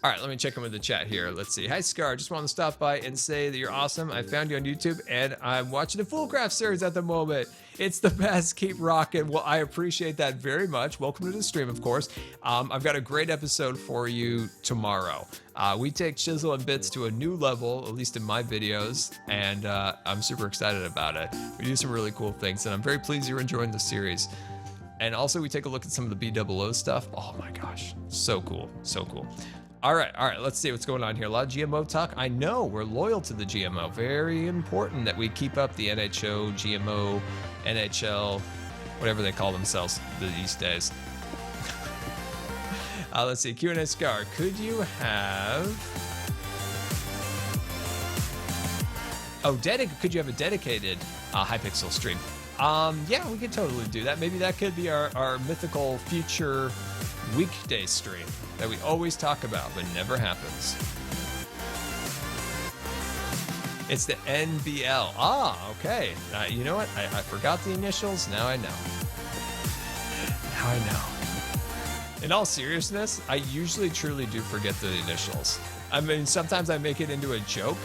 Speaker 1: All right, let me check in with the chat here. Let's see. Hi, Scar. Just want to stop by and say that you're awesome. I found you on YouTube, and I'm watching the Foolcraft series at the moment. It's the best. Keep rocking. Well, I appreciate that very much. Welcome to the stream, of course. I've got a great episode for you tomorrow. We take Chisel and Bits to a new level, at least in my videos, and I'm super excited about it. We do some really cool things, and I'm very pleased you're enjoying the series. And also, we take a look at some of the BOO stuff. Oh my gosh, so cool, so cool. All right, let's see what's going on here. A lot of GMO talk. I know, we're loyal to the GMO. Very important that we keep up the NHO, GMO, NHL, whatever they call themselves these days. Let's see, Q&A Scar, could you have... could you have a dedicated Hypixel stream? Yeah, we could totally do that. Maybe that could be our mythical future weekday stream that we always talk about, but never happens. It's the NBL. Okay. You know what? I forgot the initials. Now I know. Now I know. In all seriousness, I usually truly do forget the initials. I mean, sometimes I make it into a joke,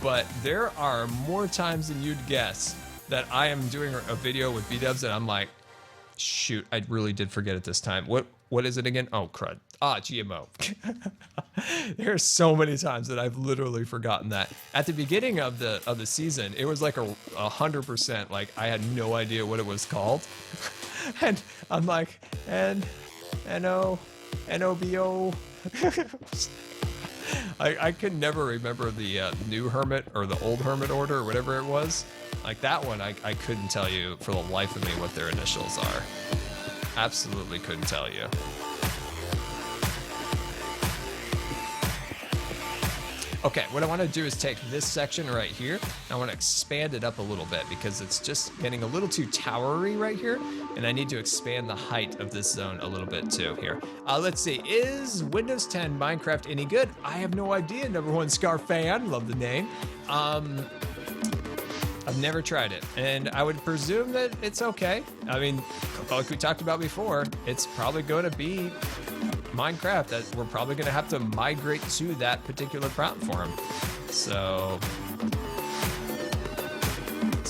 Speaker 1: but there are more times than you'd guess that I am doing a video with B-dubs and I'm like, shoot, I really did forget it this time. What is it again? Oh, crud. GMO. There are so many times that I've literally forgotten that. At the beginning of the season, it was like 100%. Like, I had no idea what it was called. And I'm like, N-O-B-O. I could never remember the new Hermit or the old Hermit order or whatever it was. Like that one, I couldn't tell you for the life of me what their initials are. Absolutely couldn't tell you. Okay, what I want to do is take this section right here. I want to expand it up a little bit because it's just getting a little too towery right here, and I need to expand the height of this zone a little bit too here. Let's see, is Windows 10 Minecraft any good? I have no idea, #1 Scar fan, love the name. I've never tried it, and I would presume that it's okay. I mean, like we talked about before, it's probably going to be Minecraft that we're probably going to have to migrate to that particular platform. So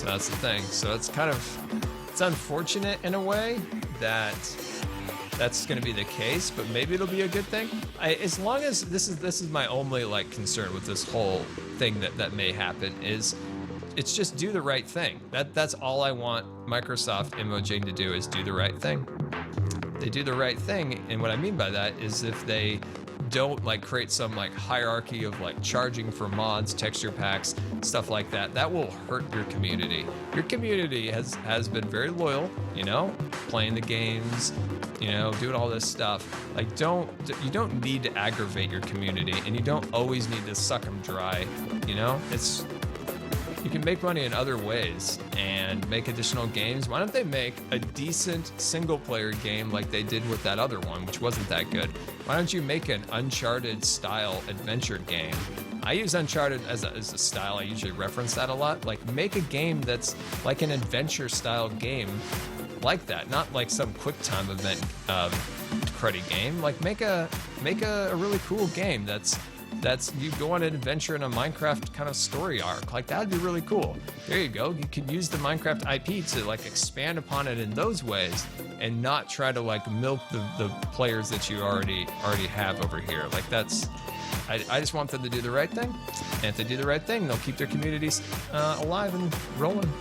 Speaker 1: that's the thing. So it's it's unfortunate in a way that that's going to be the case, but maybe it'll be a good thing. As long as this is my only like concern with this whole thing that may happen is it's just do the right thing. That's all I want Microsoft and Mojang to do is do the right thing. They do the right thing, and what I mean by that is if they don't like create some like hierarchy of like charging for mods, texture packs, stuff like that, that will hurt your community. Your community has been very loyal, you know, playing the games, you know, doing all this stuff. Like you don't need to aggravate your community, and you don't always need to suck them dry, you know? You can make money in other ways and make additional games. Why don't they make a decent single-player game like they did with that other one, which wasn't that good? Why don't you make an Uncharted-style adventure game? I use Uncharted as a style. I usually reference that a lot. Like, make a game that's like an adventure-style game like that, not like some QuickTime event cruddy game. Like, make a really cool game that's you go on an adventure in a Minecraft kind of story arc. Like, that'd be really cool. There you go. You could use the Minecraft IP to like expand upon it in those ways and not try to like milk the players that you already have over here. Like, I just want them to do the right thing. And if they do the right thing, they'll keep their communities alive and rolling.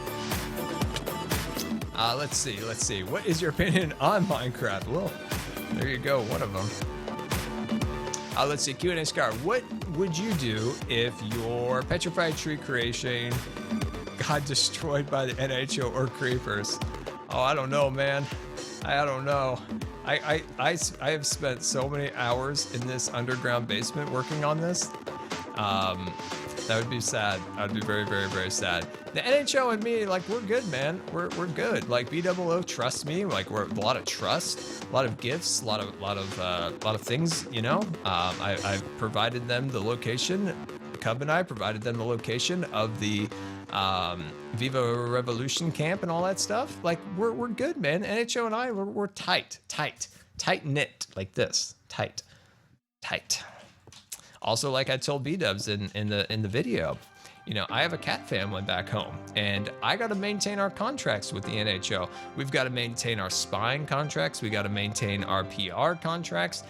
Speaker 1: Let's see. What is your opinion on Minecraft? Well, there you go, one of them. Let's see, Q&A Scar. What would you do if your petrified tree creation got destroyed by the NHO or creepers? Oh, I don't know, man. I don't know. I have spent so many hours in this underground basement working on this. That would be sad. I'd be very, very, very sad. The NHO and me, like, we're good, man. We're good. Like, BOO trusts me. Like, we're a lot of trust, a lot of gifts, a lot of things. You know, I've provided them the location. Cub and I provided them the location of the Viva Revolution camp and all that stuff. Like, we're good, man. NHO and I, we're tight knit, like this, tight. Also, like I told B-Dubs in the video, you know, I have a cat family back home, and I got to maintain our contracts with the NHO. We've got to maintain our spying contracts. We got to maintain our PR contracts.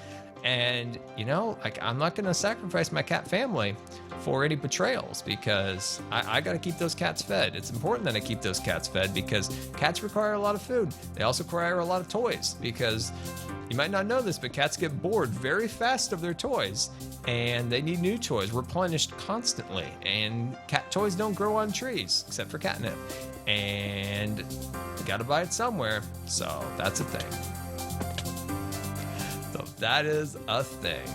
Speaker 1: And, you know, like, I'm not going to sacrifice my cat family for any betrayals, because I got to keep those cats fed. It's important that I keep those cats fed, because cats require a lot of food. They also require a lot of toys, because you might not know this, but cats get bored very fast of their toys, and they need new toys replenished constantly. And cat toys don't grow on trees, except for catnip. And you got to buy it somewhere. So that's a thing. So that is a thing.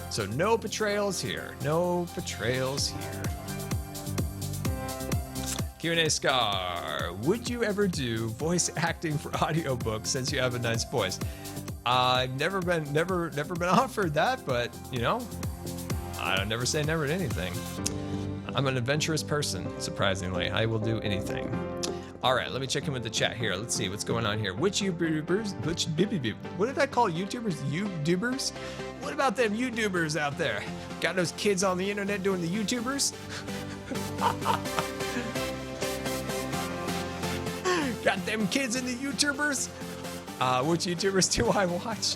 Speaker 1: So no betrayals here. No betrayals here. Q&A Scar, would you ever do voice acting for audiobooks since you have a nice voice? I've never been offered that, but you know, I don't never say never to anything. I'm an adventurous person, surprisingly. I will do anything. All right, let me check in with the chat here. Let's see what's going on here. What did I call YouTubers? YouTubers? What about them YouTubers out there? Got those kids on the internet doing the YouTubers? Got them kids in the YouTubers? Which YouTubers do I watch?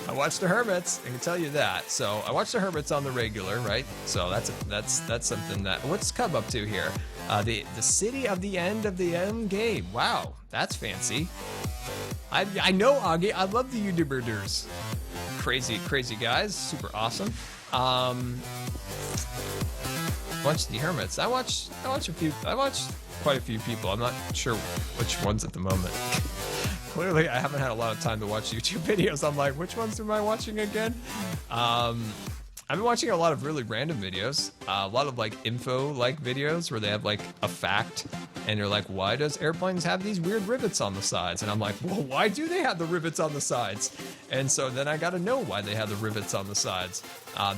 Speaker 1: I watch the Hermits, I can tell you that. So I watch the Hermits on the regular, right? So that's something that. What's Cub up to here? The city of the end game. Wow, that's fancy. I know, Augie. I love the YouTubers. Crazy guys, super awesome. Watch the Hermits. I watch quite a few people. I'm not sure which ones at the moment. Clearly, I haven't had a lot of time to watch YouTube videos. I'm like, which ones am I watching again? I've been watching a lot of really random videos, a lot of like info-like videos where they have like a fact, and they're like, why does airplanes have these weird rivets on the sides? And I'm like, well, why do they have the rivets on the sides? And so then I got to know why they have the rivets on the sides.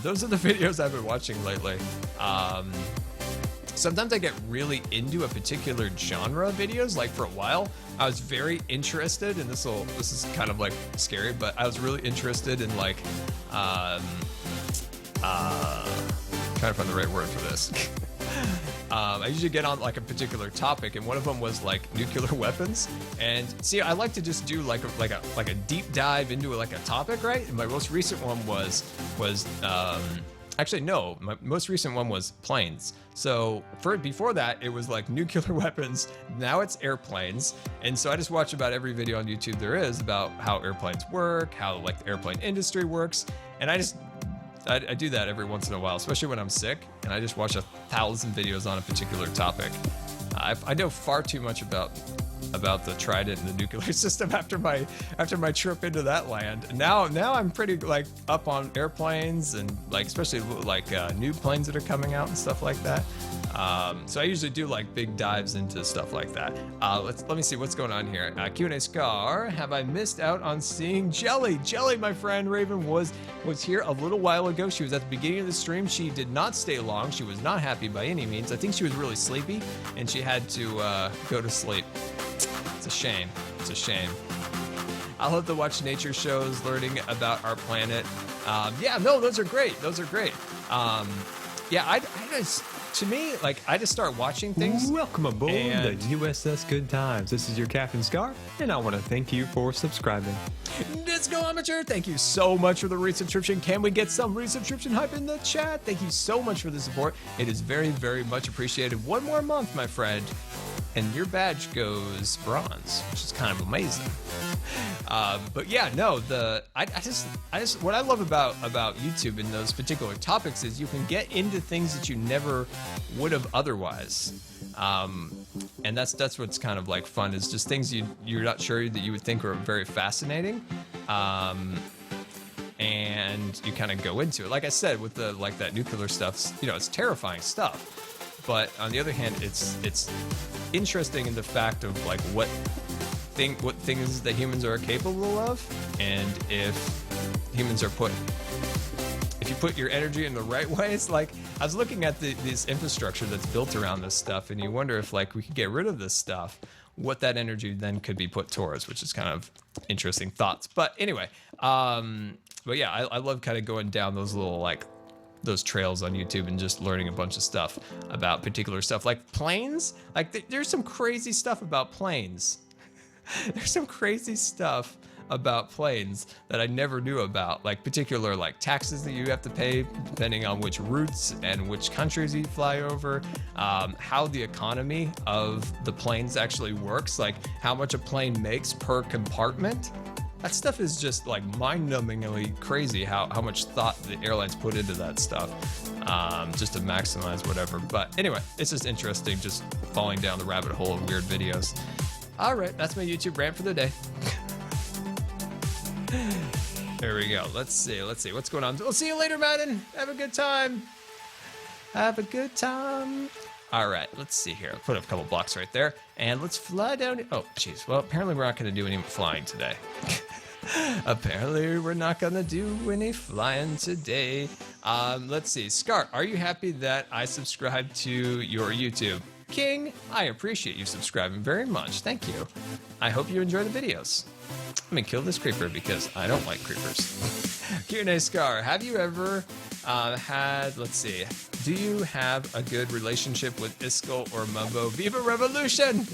Speaker 1: Those are the videos I've been watching lately. Sometimes I get really into a particular genre of videos. Like for a while, I was very interested, and this is kind of like scary, but I was really interested in like, trying to find the right word for this. I usually get on like a particular topic, and one of them was like nuclear weapons. And see, I like to just do like a deep dive into like a topic, right? And my most recent one was actually no, my most recent one was planes. So before that, it was like nuclear weapons. Now it's airplanes. And so I just watch about every video on YouTube there is about how airplanes work, how like the airplane industry works, and I do that every once in a while, especially when I'm sick, and I just watch 1,000 videos on a particular topic. I know far too much about the Trident and the nuclear system after my trip into that land. Now I'm pretty like up on airplanes and like especially like new planes that are coming out and stuff like that. So I usually do like big dives into stuff like that. Let me see what's going on here. Q&A Scar, have I missed out on seeing Jellie? Jellie, my friend Raven, was here a little while ago. She was at the beginning of the stream. She did not stay long. She was not happy by any means. I think she was really sleepy, and she had to go to sleep. It's a shame. It's a shame. I'll have to watch nature shows, learning about our planet. Yeah, no, those are great. Those are great. Yeah, to me, like, I just start watching things.
Speaker 2: Welcome aboard
Speaker 1: And-
Speaker 2: the USS Good Times. This is your Captain Scar, and I want to thank you for subscribing.
Speaker 1: Disco Amateur, thank you so much for the resubscription. Can we get some resubscription hype in the chat? Thank you so much for the support. It is very, very much appreciated. One more month, my friend, and your badge goes bronze, which is kind of amazing. But yeah, no, I just what I love about YouTube and those particular topics is you can get into things that you never would have otherwise. And that's what's kind of like fun, is just things you're not sure that you would think are very fascinating. And you kind of go into it. Like I said, with that nuclear stuff, it's terrifying stuff. But on the other hand, it's interesting in the fact of like what things that humans are capable of, and if humans are if you put your energy in the right way. It's like I was looking at this infrastructure that's built around this stuff, and you wonder if like we could get rid of this stuff, what that energy then could be put towards, which is kind of interesting thoughts. But anyway, but yeah, I love kind of going down those little like those trails on YouTube and just learning a bunch of stuff about particular stuff like planes. Like there's some crazy stuff about planes. There's some crazy stuff about planes that I never knew about, like particular like taxes that you have to pay depending on which routes and which countries you fly over, how the economy of the planes actually works, like how much a plane makes per compartment. That stuff is just like mind-numbingly crazy how much thought the airlines put into that stuff, just to maximize whatever. But anyway, it's just interesting just falling down the rabbit hole of weird videos. All right, that's my YouTube rant for the day. There we go. Let's see what's going on. We'll see you later, Madden. Have a good time. Have a good time. All right, let's see here. I'll put up a couple blocks right there, and let's fly down. Oh, jeez. Well, apparently we're not going to do any flying today. Apparently we're not going to do any flying today. Let's see. Scar, are you happy that I subscribed to your YouTube? King, I appreciate you subscribing very much. Thank you. I hope you enjoy the videos. Let me kill this creeper because I don't like creepers. Q&A Scar, have you ever had, let's see, do you have a good relationship with Iskall or Mumbo? Viva Revolution!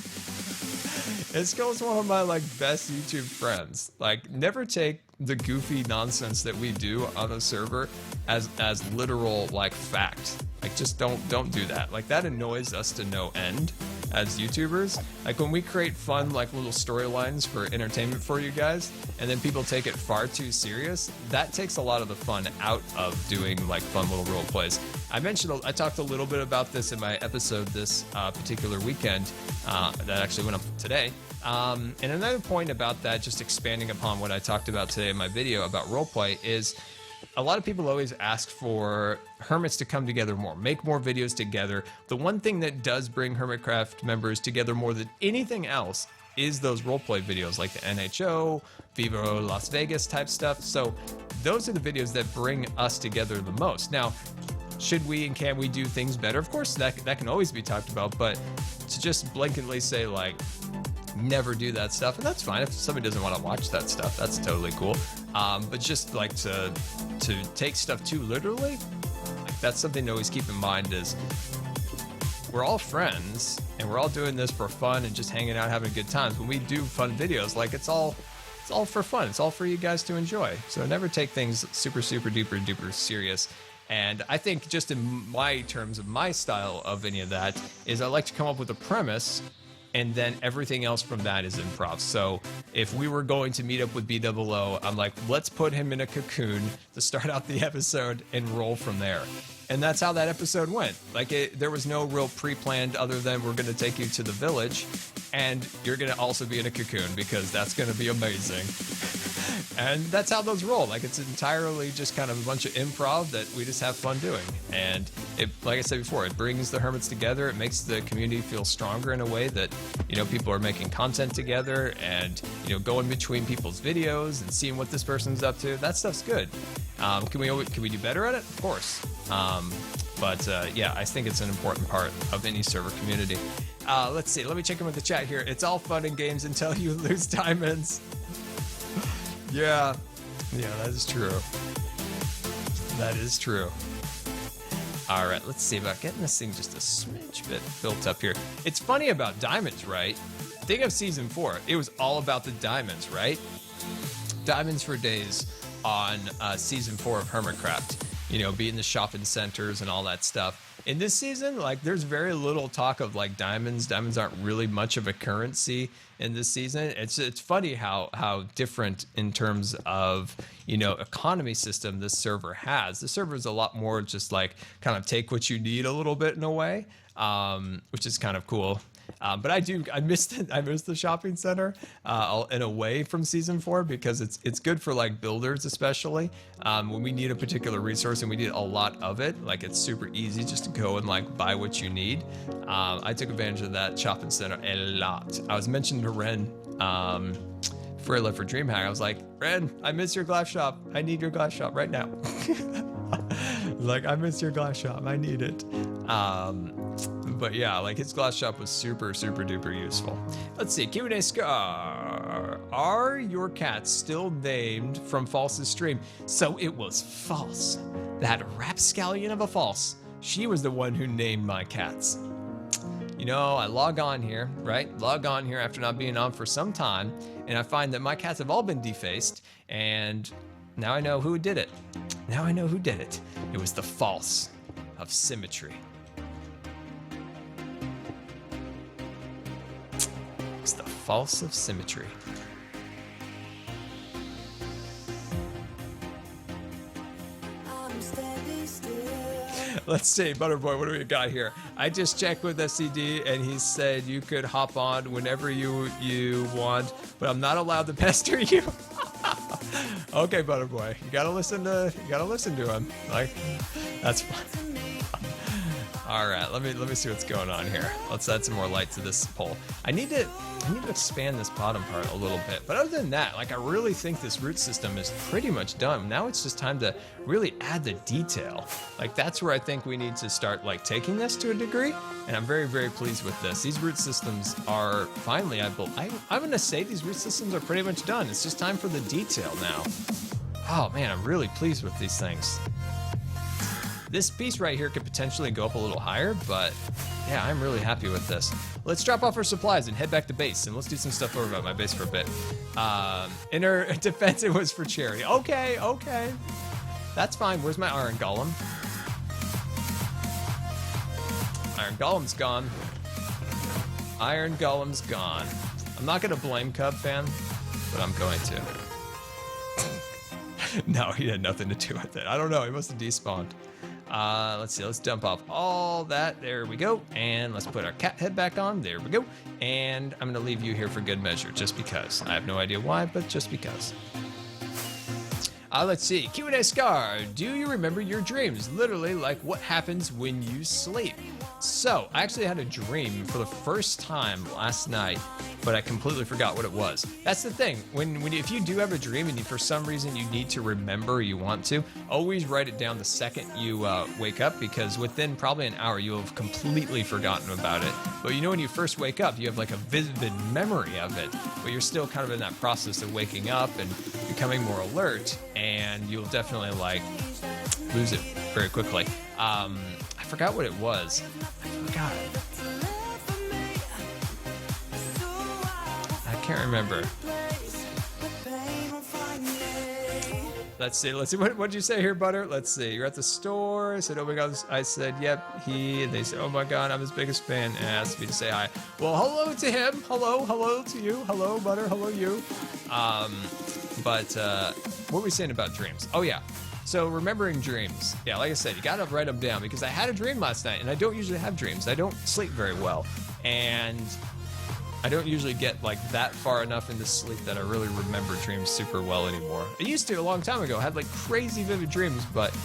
Speaker 1: Iskall is one of my like best YouTube friends. Like, never take the goofy nonsense that we do on the server as literal like fact. Like, just don't do that. Like, that annoys us to no end as YouTubers. Like, when we create fun like little storylines for entertainment for you guys, and then people take it far too serious, that takes a lot of the fun out of doing like fun little role plays. I talked a little bit about this in my episode this particular weekend that actually went up today. And another point about that, just expanding upon what I talked about today in my video about roleplay, is a lot of people always ask for Hermits to come together more, make more videos together. The one thing that does bring Hermitcraft members together more than anything else is those roleplay videos, like the NHO, Viva Las Vegas type stuff. So those are the videos that bring us together the most. Now, should we and can we do things better? Of course, that can always be talked about, but to just blanketly say like, never do that stuff, and that's fine. If somebody doesn't want to watch that stuff, that's totally cool. But just like to take stuff too literally, like that's something to always keep in mind, is we're all friends and we're all doing this for fun and just hanging out, having good times. When we do fun videos, like it's all for fun. It's all for you guys to enjoy. So never take things super, super duper duper serious. And I think just in my terms of my style of any of that is I like to come up with a premise, and then everything else from that is improv. So if we were going to meet up with BOO, I'm like, let's put him in a cocoon to start out the episode and roll from there. And that's how that episode went. Like, there was no real pre-planned other than we're going to take you to the village, and you're going to also be in a cocoon because that's going to be amazing. And that's how those roll. Like, it's entirely just kind of a bunch of improv that we just have fun doing. And it, like I said before, it brings the Hermits together. It makes the community feel stronger in a way that, people are making content together and, going between people's videos and seeing what this person's up to. That stuff's good. Can we do better at it? Of course. But yeah, I think it's an important part of any server community. Let's see. Let me check in with the chat here. It's all fun and games until you lose diamonds. Yeah, that is true. That is true. All right, let's see about getting this thing just a smidge bit built up here. It's funny about diamonds, right? Think of season 4. It was all about the diamonds, right? Diamonds for days on season 4 of Hermitcraft. You know, being the shopping centers and all that stuff. In this season, like, there's very little talk of like diamonds. Diamonds aren't really much of a currency in this season. It's funny how different in terms of, you know, economy system this server has. The server is a lot more just like kind of take what you need a little bit in a way, which is kind of cool. But I missed the shopping center in a way from season 4 because it's good for like builders, especially when we need a particular resource and we need a lot of it. Like, it's super easy just to go and like buy what you need. I took advantage of that shopping center a lot. I was mentioning to Ren before I left for DreamHack. I was like, Ren, I miss your glass shop. I need your glass shop right now. Like, I miss your glass shop. I need it. But yeah, like, his glass shop was super, super duper useful. Let's see, Q&A Scar. Are your cats still named from False's stream? So it was False. That rapscallion of a False. She was the one who named my cats. You know, I log on here, right? Log on here after not being on for some time, and I find that my cats have all been defaced, and now I know who did it. Now I know who did it. It was the False of Symmetry. It's the False of Symmetry. Let's see, Butterboy, what do we got here? I just checked with SCD and he said you could hop on whenever you want, but I'm not allowed to pester you. Okay, Butterboy, you gotta listen to him. Like, that's fine. All right, let me see what's going on here. Let's add some more light to this poll. I need to expand this bottom part a little bit, but other than that, like, I really think this root system is pretty much done. Now it's just time to really add the detail. Like, that's where I think we need to start like taking this to a degree, and I'm very, very pleased with this. These root systems are finally, I'm gonna say these root systems are pretty much done. It's just time for the detail now. Oh man, I'm really pleased with these things. This piece right here could potentially go up a little higher, but yeah, I'm really happy with this. Let's drop off our supplies and head back to base, and let's do some stuff over at my base for a bit. In her defense, it was for Cherry. Okay. That's fine. Where's my Iron Golem? Iron Golem's gone. Iron Golem's gone. I'm not gonna blame Cub Fan, but I'm going to. No, he had nothing to do with it. I don't know, he must have despawned. Let's see, let's dump off all that. There we go. And let's put our cat head back on. There we go. And I'm gonna leave you here for good measure, just because. I have no idea why, but just because. Let's see, Q&A Scar, do you remember your dreams? Literally, like, what happens when you sleep? So, I actually had a dream for the first time last night, but I completely forgot what it was. That's the thing, if you do have a dream and for some reason you need to remember or you want to, always write it down the second you wake up, because within probably an hour you'll have completely forgotten about it. But you know, when you first wake up, you have like a vivid memory of it, but you're still kind of in that process of waking up and becoming more alert, and you'll definitely like lose it very quickly. I forgot what it was. I forgot. I can't remember. Let's see. What'd you say here, Butter? Let's see. You're at the store. I said, oh my God. I said, yep, he. And they said, oh my God, I'm his biggest fan. And asked me to say hi. Well, hello to him. Hello to you. Hello, Butter. Hello, you. But what were we saying about dreams? Oh yeah. So remembering dreams. Yeah, like I said, you gotta write them down, because I had a dream last night, and I don't usually have dreams. I don't sleep very well, and I don't usually get like that far enough into sleep that I really remember dreams super well anymore. I used to a long time ago. I had like crazy vivid dreams, but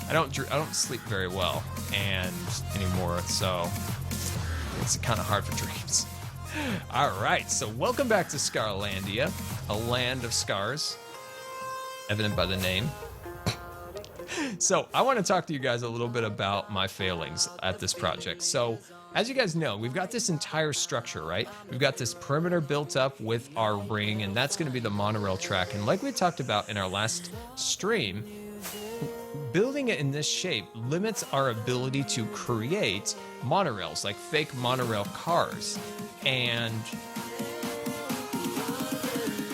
Speaker 1: I don't sleep very well anymore. So it's kind of hard for dreams. All right, so welcome back to Scarlandia, a land of scars, evident by the name. So I want to talk to you guys a little bit about my failings at this project. So as you guys know, we've got this entire structure, right? We've got this perimeter built up with our ring, and that's going to be the monorail track. And like we talked about in our last stream, building it in this shape limits our ability to create monorails, like fake monorail cars. And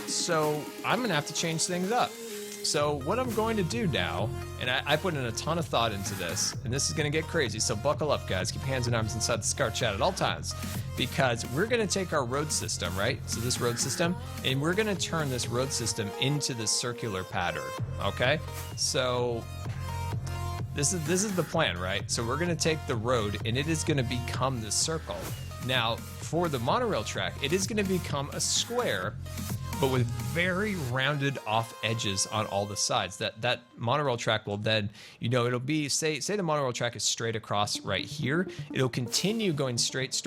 Speaker 1: so I'm gonna have to change things up. So what I'm going to do now, and I put in a ton of thought into this, and this is gonna get crazy, so buckle up, guys. Keep your hands and arms inside the Scar chat at all times, because we're gonna take our road system, right? So this road system, and we're gonna turn this road system into this circular pattern, okay? So this is the plan, right? So we're gonna take the road, and it is gonna become this circle. Now, for the monorail track, it is gonna become a square, but with very rounded off edges on all the sides. That monorail track will then, you know, it'll be, say the monorail track is straight across right here. It'll continue going straight,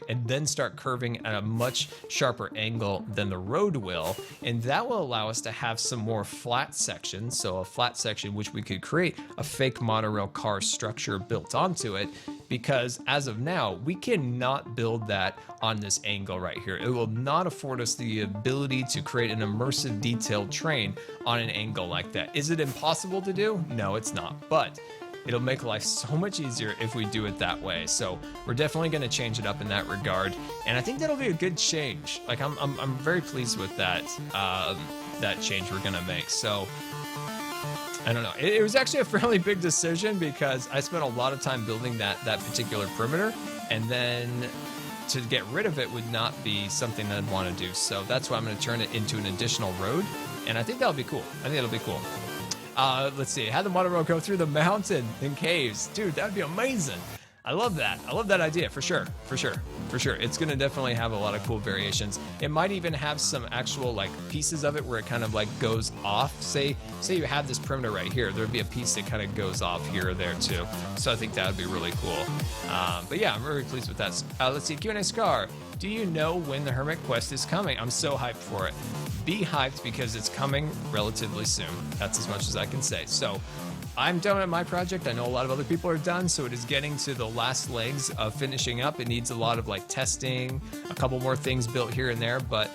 Speaker 1: and then start curving at a much sharper angle than the road will. And that will allow us to have some more flat sections. So a flat section, which we could create a fake monorail car structure built onto it. Because as of now, we cannot build that on this angle right here. It will not afford us the ability to create an immersive detailed train on an angle like that. Is it impossible to do? No, it's not, but it'll make life so much easier if we do it that way. So we're definitely gonna change it up in that regard. And I think that'll be a good change. Like I'm very pleased with that, that change we're gonna make. So I don't know. It was actually a fairly big decision because I spent a lot of time building that particular perimeter, and then to get rid of it would not be something that I'd want to do. So that's why I'm going to turn it into an additional road, and I think that'll be cool. I think it'll be cool. Let's see. Have the monorail go through the mountain and caves. Dude, that'd be amazing. I love that. I love that idea for sure. It's gonna definitely have a lot of cool variations. It might even have some actual like pieces of it where it kind of like goes off. Say you have this perimeter right here, there'd be a piece that kind of goes off here or there too. So I think that would be really cool. But yeah, I'm very pleased with that. Let's see, Q&A Scar. Do you know when the Hermit quest is coming? I'm so hyped for it. Be hyped because it's coming relatively soon. That's as much as I can say. So I'm done with my project. I know a lot of other people are done, so it is getting to the last legs of finishing up. It needs a lot of like testing, a couple more things built here and there, but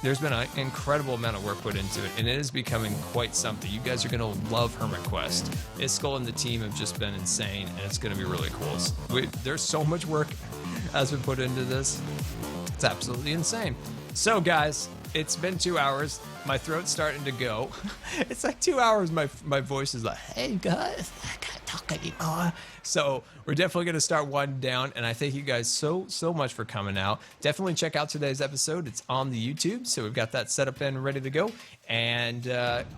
Speaker 1: there's been an incredible amount of work put into it, and it is becoming quite something. You guys are gonna love Hermit Quest. Iskull and the team have just been insane, and it's gonna be really cool. There's so much work has been put into this. It's absolutely insane. So guys, it's been 2 hours. My throat's starting to go. It's like 2 hours. My voice is like, hey guys, I can't talk anymore. So we're definitely gonna start winding down, and I thank you guys so much for coming out. Definitely check out today's episode. It's on the YouTube, so we've got that set up and ready to go. And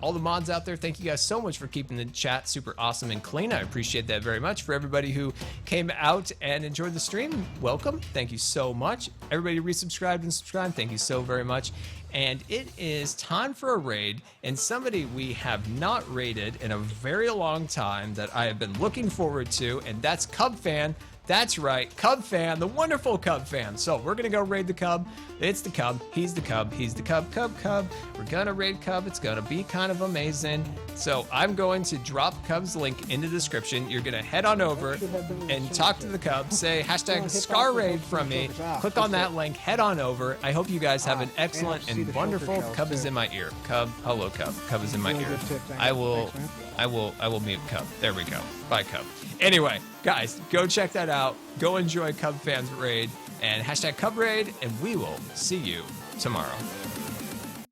Speaker 1: all the mods out there, thank you guys so much for keeping the chat super awesome and clean. I appreciate that very much. For everybody who came out and enjoyed the stream, welcome. Thank you so much. Everybody resubscribed and subscribed, thank you so very much. And it is time for a raid, and somebody we have not raided in a very long time that I have been looking forward to, and that's Cub Fan. That's right, Cub Fan, the wonderful Cub Fan. So we're gonna go raid the Cub. It's the Cub, he's the Cub, he's the Cub. We're gonna raid Cub, it's gonna be kind of amazing. So I'm going to drop Cub's link in the description. You're gonna head on over and talk to the Cub, say hashtag Scar Raid from me. Click on that link, head on over. I hope you guys have an excellent and wonderful, Cub is in my ear. Cub, hello Cub, Cub is in my ear. I will mute Cub, there we go, bye Cub. Anyway, guys, go check that out. Go enjoy Cub Fans Raid and hashtag Cub Raid, and we will see you tomorrow.